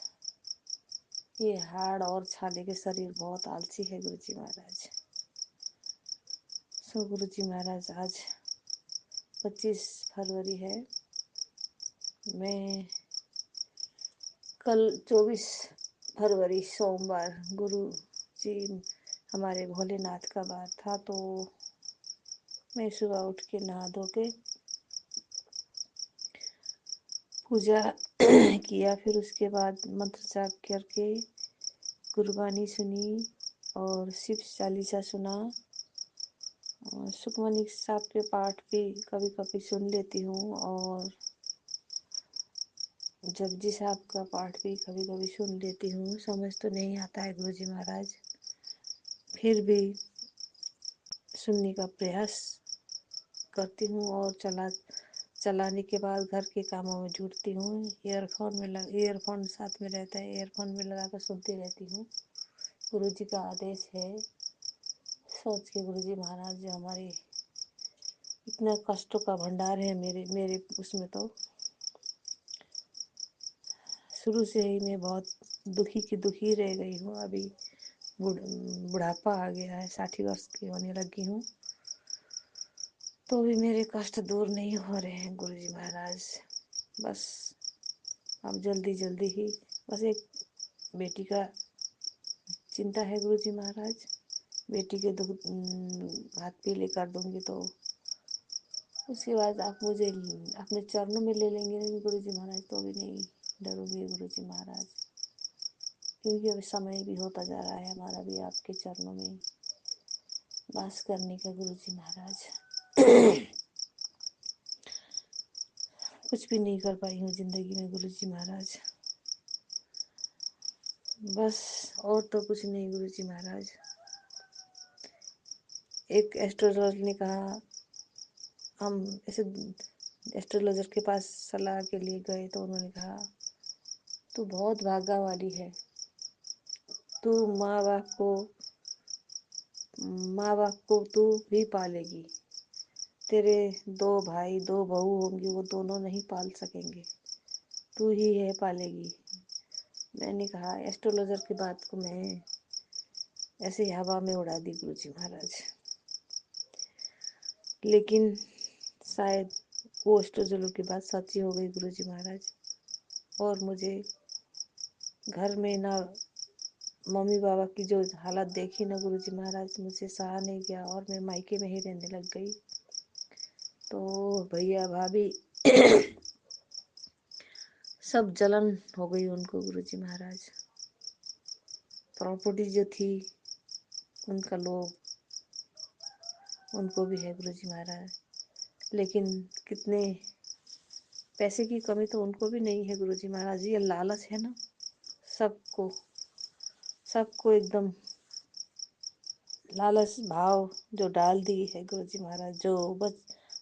ये हाड़ और छाले के शरीर बहुत आलसी है गुरु जी महाराज। सो गुरु जी महाराज, आज 25 फरवरी है। मैं कल 24 फरवरी सोमवार गुरु जी हमारे भोलेनाथ का वार था, तो मैं सुबह उठ के नहा धो के पूजा किया। फिर उसके बाद मंत्र जाप करके गुरबानी सुनी और शिव चालीसा सुना। सुखमनी साहब के पाठ भी कभी कभी सुन लेती हूँ और जपजी साहब का पाठ भी कभी कभी सुन लेती हूँ। समझ तो नहीं आता है गुरु जी महाराज, फिर भी सुनने का प्रयास करती हूँ और चलाने के बाद घर के कामों में जुटती हूँ। ईयरफोन साथ में रहता है, ईयरफोन में लगा कर सुनती रहती हूँ। गुरु जी का आदेश है। सोच के गुरु जी महाराज जो हमारे इतना कष्टों का भंडार है मेरे उसमें, तो शुरू से ही मैं बहुत दुखी की दुखी रह गई हूँ। अभी बुढ़ापा आ गया है, 60 वर्ष की होने लगी हूँ, तो भी मेरे कष्ट दूर नहीं हो रहे हैं गुरु जी महाराज। बस अब जल्दी जल्दी ही बस एक बेटी का चिंता है गुरु जी महाराज। बेटी के हाथ पीले कर दूंगी तो उसके बाद आप मुझे अपने चरणों में ले लेंगे गुरु जी महाराज, तो भी नहीं डरूंगी गुरु जी महाराज, क्योंकि अभी समय भी होता जा रहा है हमारा भी आपके चरणों में वास करने का गुरु जी महाराज। कुछ भी नहीं कर पाई हूँ जिंदगी में गुरु जी महाराज, बस और तो कुछ नहीं गुरु जी महाराज। एक एस्ट्रोलॉजर ने कहा, हम ऐसे एस्ट्रोलॉजर के पास सलाह के लिए गए तो उन्होंने कहा तू बहुत भागा वाली है, तू माँ बाप को तू भी पालेगी, तेरे 2 भाई 2 बहू होंगी, वो दोनों नहीं पाल सकेंगे, तू ही है पालेगी। मैंने कहा एस्ट्रोलॉजर की बात को मैं ऐसे ही हवा में उड़ा दी गुरु जी महाराज, लेकिन शायद वो अष्टजलों की बात सच्ची हो गई गुरुजी महाराज। और मुझे घर में ना मम्मी पापा की जो हालत देखी ना गुरुजी महाराज, मुझे सहा नहीं गया और मैं मायके में ही रहने लग गई। तो भैया भाभी सब जलन हो गई उनको गुरुजी महाराज। प्रॉपर्टी जो थी उनका लोभ उनको भी है गुरुजी महाराज, लेकिन कितने पैसे की कमी तो उनको भी नहीं है गुरुजी महाराज। ये लालच है ना, सबको सबको एकदम लालच भाव जो डाल दी है गुरुजी महाराज, जो बस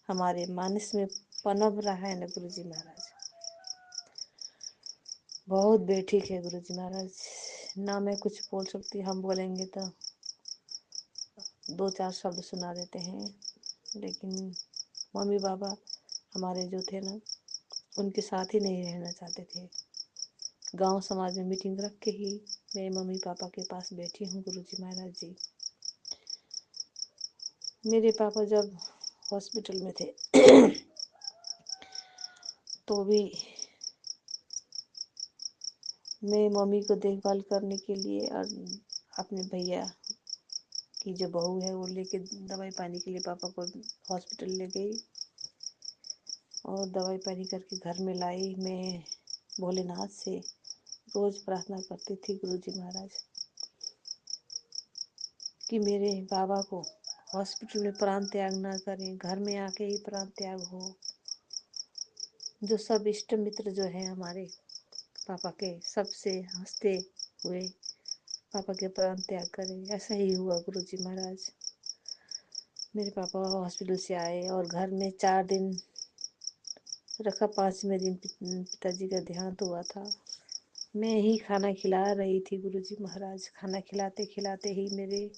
हमारे मानस में पनप रहा है ना गुरुजी महाराज, बहुत बेठीक है गुरुजी महाराज। ना मैं कुछ बोल सकती, हम बोलेंगे तो दो चार शब्द सुना देते हैं, लेकिन मम्मी पापा हमारे जो थे ना उनके साथ ही नहीं रहना चाहते थे। गांव समाज में मीटिंग रख के ही मैं मम्मी पापा के पास बैठी हूँ गुरुजी महाराज जी। मेरे पापा जब हॉस्पिटल में थे तो भी मैं मम्मी को देखभाल करने के लिए और अपने भैया की जो बहू है वो लेके दवाई पानी के लिए पापा को हॉस्पिटल ले गई और दवाई पानी करके घर में लाई। मैं भोलेनाथ से रोज प्रार्थना करती थी गुरुजी महाराज कि मेरे बाबा को हॉस्पिटल में प्राण त्याग ना करें, घर में आके ही प्राण त्याग हो। जो सब इष्ट मित्र जो है हमारे पापा के, सबसे हंसते हुए पापा के प्राण त्याग करें। ऐसा ही हुआ गुरुजी महाराज। मेरे पापा हॉस्पिटल से आए और घर में 4 दिन रखा। 5वें दिन पिताजी का देहांत हुआ था। मैं ही खाना खिला रही थी गुरुजी महाराज। खाना खिलाते खिलाते ही मेरे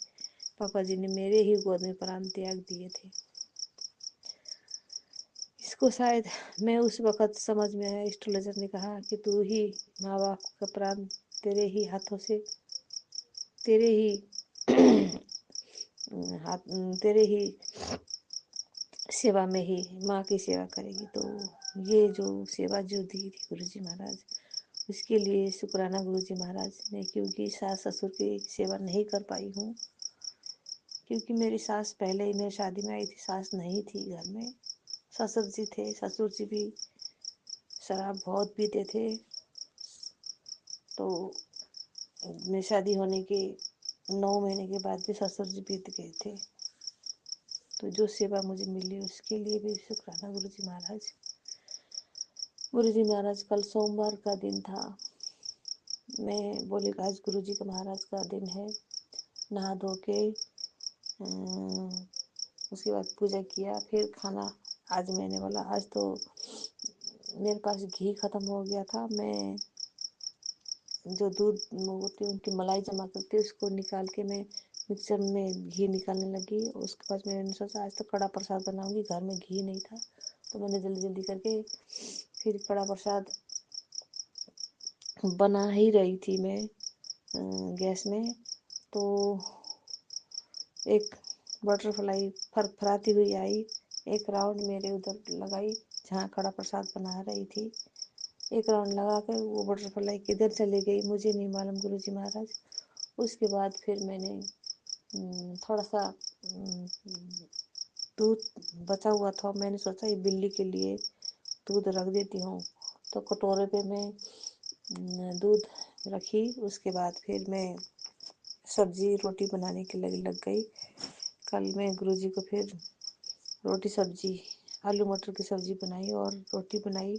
पापा जी ने मेरे ही गोद में प्राण त्याग दिए थे। इसको शायद मैं उस वक़्त समझ में आया। एस्ट्रोलॉजर ने कहा कि तू ही माँ बाप का प्राण तेरे ही हाथों से, तेरे ही हाथ, तेरे ही सेवा में ही माँ की सेवा करेगी। तो ये जो सेवा जो दी थी गुरुजी महाराज, उसके लिए शुक्राना गुरुजी महाराज ने, क्योंकि सास ससुर की सेवा नहीं कर पाई हूँ। क्योंकि मेरी सास पहले ही मेरी शादी में आई थी, सास नहीं थी घर में। ससुर जी थे, ससुर जी भी शराब बहुत पीते थे। तो मेरी शादी होने के 9 महीने के बाद भी ससुर जी बीत गए थे। तो जो सेवा मुझे मिली उसके लिए भी शुक्राना गुरुजी महाराज। गुरुजी महाराज कल सोमवार का दिन था। मैं बोली आज गुरुजी का महाराज का दिन है। नहा धो के उसके बाद पूजा किया, फिर खाना। आज मैंने बोला आज तो मेरे पास घी खत्म हो गया था। मैं जो दूध होती है उनकी मलाई जमा करती है, उसको निकाल के मैं मिक्सर में घी निकालने लगी। उसके बाद मैंने सोचा आज तो कड़ा प्रसाद बनाऊंगी। घर में घी नहीं था तो मैंने जल्दी जल्दी करके फिर कड़ा प्रसाद बना ही रही थी मैं गैस में। तो एक बटरफ्लाई फरफराती हुई आई, एक राउंड मेरे उधर लगाई जहाँ कड़ा प्रसाद बना रही थी। एक राउंड लगा कर वो बटरफ्लाई किधर चली गई मुझे नहीं मालूम गुरुजी महाराज। उसके बाद फिर मैंने थोड़ा सा दूध बचा हुआ था। मैंने सोचा ये बिल्ली के लिए दूध रख देती हूँ। तो कटोरे पे मैं दूध रखी। उसके बाद फिर मैं सब्जी रोटी बनाने के लिए लग गई। कल मैं गुरुजी को फिर रोटी सब्जी, आलू मटर की सब्जी बनाई और रोटी बनाई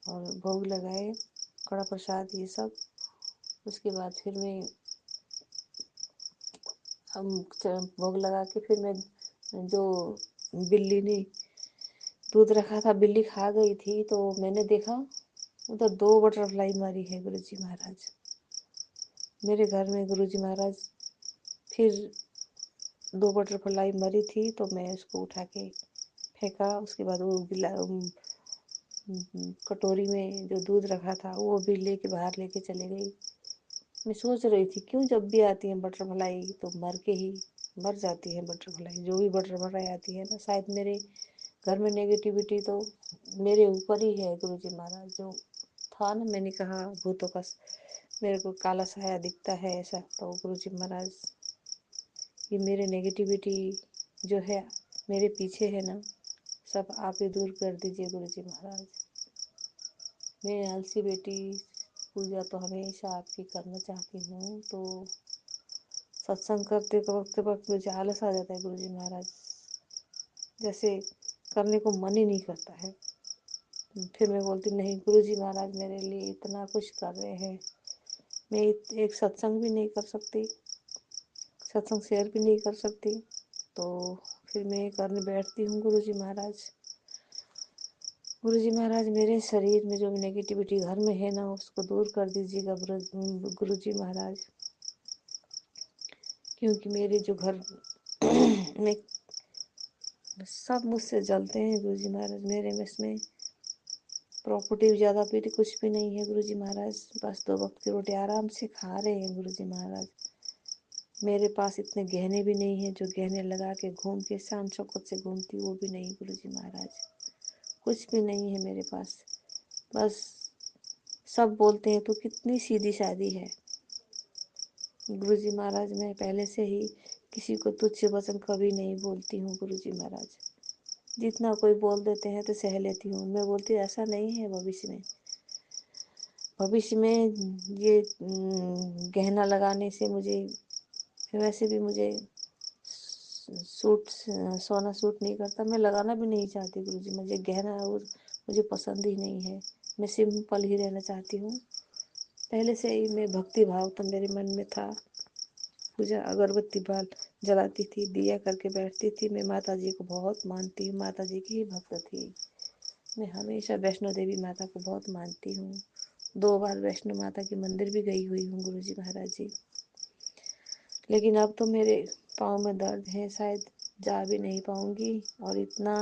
और भोग लगाए, कड़ा प्रसाद ये सब। उसके बाद फिर मैं भोग लगा के फिर मैं जो बिल्ली ने दूध रखा था बिल्ली खा गई थी। तो मैंने देखा उधर 2 बटरफ्लाई मरी है गुरुजी महाराज। मेरे घर में गुरुजी महाराज फिर 2 बटरफ्लाई मरी थी तो मैं उसको उठा के फेंका। उसके बाद वो कटोरी में जो दूध रखा था वो भी लेके बाहर लेके चले गई। मैं सोच रही थी क्यों जब भी आती है बटरफ्लाई तो मर के ही मर जाती है। बटरफ्लाई जो भी बटरफ्लाई आती है ना, शायद मेरे घर में नेगेटिविटी तो मेरे ऊपर ही है गुरुजी महाराज। जो था ना, मैंने कहा भूतों का मेरे को काला साया दिखता है ऐसा, तो गुरुजी महाराज ये मेरे नेगेटिविटी जो है मेरे पीछे है ना, सब आप ही दूर कर दीजिए गुरुजी महाराज। मैं आलसी बेटी, पूजा तो हमेशा आपकी करना चाहती हूँ, तो सत्संग करते वक्त मुझे आलस आ जाता है गुरुजी महाराज, जैसे करने को मन ही नहीं करता है। फिर मैं बोलती नहीं गुरुजी महाराज मेरे लिए इतना कुछ कर रहे हैं, मैं एक सत्संग भी नहीं कर सकती, सत्संग शेयर भी नहीं कर सकती, तो फिर मैं करने बैठती हूँ गुरुजी महाराज। गुरुजी महाराज मेरे शरीर में जो नेगेटिविटी घर में है ना, उसको दूर कर दीजिएगा गुरुजी महाराज, क्योंकि मेरे जो घर में सब मुझसे जलते हैं गुरुजी महाराज। मेरे में इसमें प्रॉपर्टी ज़्यादा भी कुछ भी नहीं है गुरुजी महाराज, बस 2 वक्त की रोटी आराम से खा रहे हैं गुरुजी महाराज। मेरे पास इतने गहने भी नहीं है जो गहने लगा के घूम के शान शौकत से घूमती, वो भी नहीं गुरुजी महाराज, कुछ भी नहीं है मेरे पास। बस सब बोलते हैं तू कितनी सीधी सादी है गुरुजी महाराज। मैं पहले से ही किसी को तुच्छ वचन कभी नहीं बोलती हूँ गुरुजी महाराज, जितना कोई बोल देते हैं तो सह लेती हूँ। मैं बोलती ऐसा नहीं है, भविष्य में ये गहना लगाने से मुझे, वैसे भी मुझे सोना सूट नहीं करता, मैं लगाना भी नहीं चाहती गुरुजी। मुझे गहना मुझे पसंद ही नहीं है, मैं सिंपल ही रहना चाहती हूँ। पहले से ही मैं भक्ति भाव तो मेरे मन में था, पूजा अगरबत्ती बाल जलाती थी, दिया करके बैठती थी। मैं माता जी को बहुत मानती हूँ, माता जी की ही भक्त थी। मैं हमेशा वैष्णो देवी माता को बहुत मानती हूँ, 2 बार वैष्णो माता के मंदिर भी गई हुई हूँ गुरुजी महाराज जी। लेकिन अब तो मेरे पाँव में दर्द है, शायद जा भी नहीं पाऊंगी, और इतना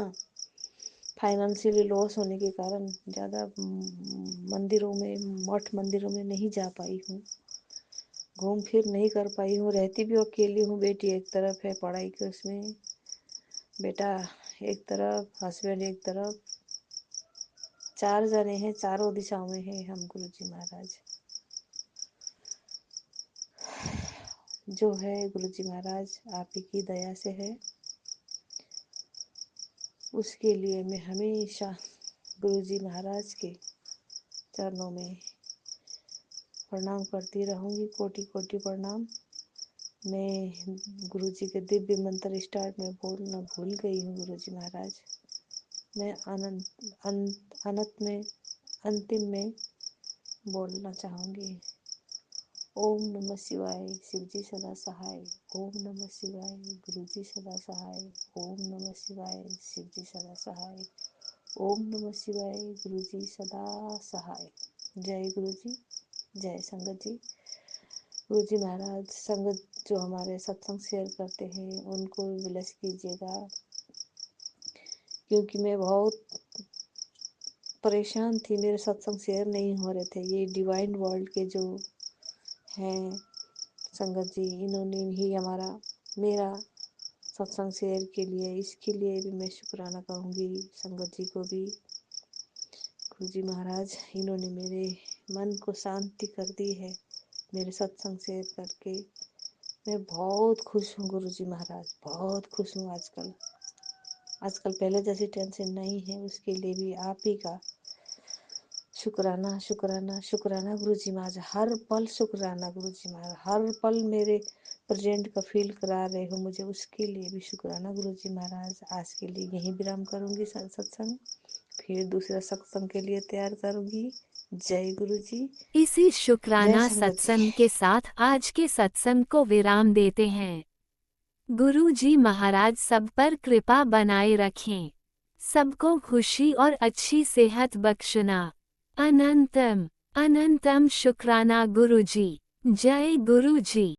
फाइनेंशियली लॉस होने के कारण ज़्यादा मंदिरों में, मठ मंदिरों में नहीं जा पाई हूँ, घूम फिर नहीं कर पाई हूँ। रहती भी अकेली हूँ, बेटी एक तरफ है पढ़ाई के उसमें, बेटा एक तरफ, हस्बैंड एक तरफ, 4 जने हैं, चारों दिशाओं में हैं हम गुरुजी महाराज। जो है गुरुजी महाराज आप ही की दया से है, उसके लिए मैं हमेशा गुरुजी महाराज के चरणों में प्रणाम करती रहूँगी, कोटि कोटि प्रणाम। मैं गुरुजी के दिव्य मंत्र स्टार्ट में बोलना भूल गई हूँ गुरुजी महाराज। मैं अंतिम में बोलना चाहूँगी, ओम नमः शिवाय शिवजी सदा सहाय, ओम नमः शिवाय गुरुजी सदा सहाय, ओम नमः शिवाय शिवजी सदा सहाय, ओम नमः शिवाय गुरुजी सदा सहाय। जय गुरुजी, जय संगत जी। गुरुजी महाराज संगत जो हमारे सत्संग शेयर करते हैं उनको भी ब्लेस कीजिएगा, क्योंकि मैं बहुत परेशान थी, मेरे सत्संग शेयर नहीं हो रहे थे। ये डिवाइन वर्ल्ड के जो हैं संगत जी, इन्होंने ही मेरा सत्संग शेयर के लिए, इसके लिए भी मैं शुक्राना कहूँगी संगत जी को भी। गुरुजी महाराज इन्होंने मेरे मन को शांति कर दी है मेरे सत्संग शेयर करके। मैं बहुत खुश हूँ गुरुजी महाराज, बहुत खुश हूँ। आजकल पहले जैसी टेंशन नहीं है, उसके लिए भी आप ही का शुक्राना शुक्राना शुक्राना गुरुजी महाराज। हर पल शुक्राना गुरुजी महाराज, हर पल मेरे प्रेजेंट का फील करा रहे हो मुझे, उसके लिए भी शुक्राना गुरुजी महाराज। आज के लिए यहीं विराम करूंगी सत्संग, फिर दूसरा सत्संग के लिए तैयार करूंगी। जय गुरुजी, इसी जय शुक्राना संगत जी। सत्संग के साथ आज के सत्संग को विराम देते हैं। गुरु जी महाराज सब पर कृपा बनाए रखें, सबको खुशी और अच्छी सेहत बख्शना। अनंतम अनंतम शुक्राना गुरु जी। जय गुरु जी।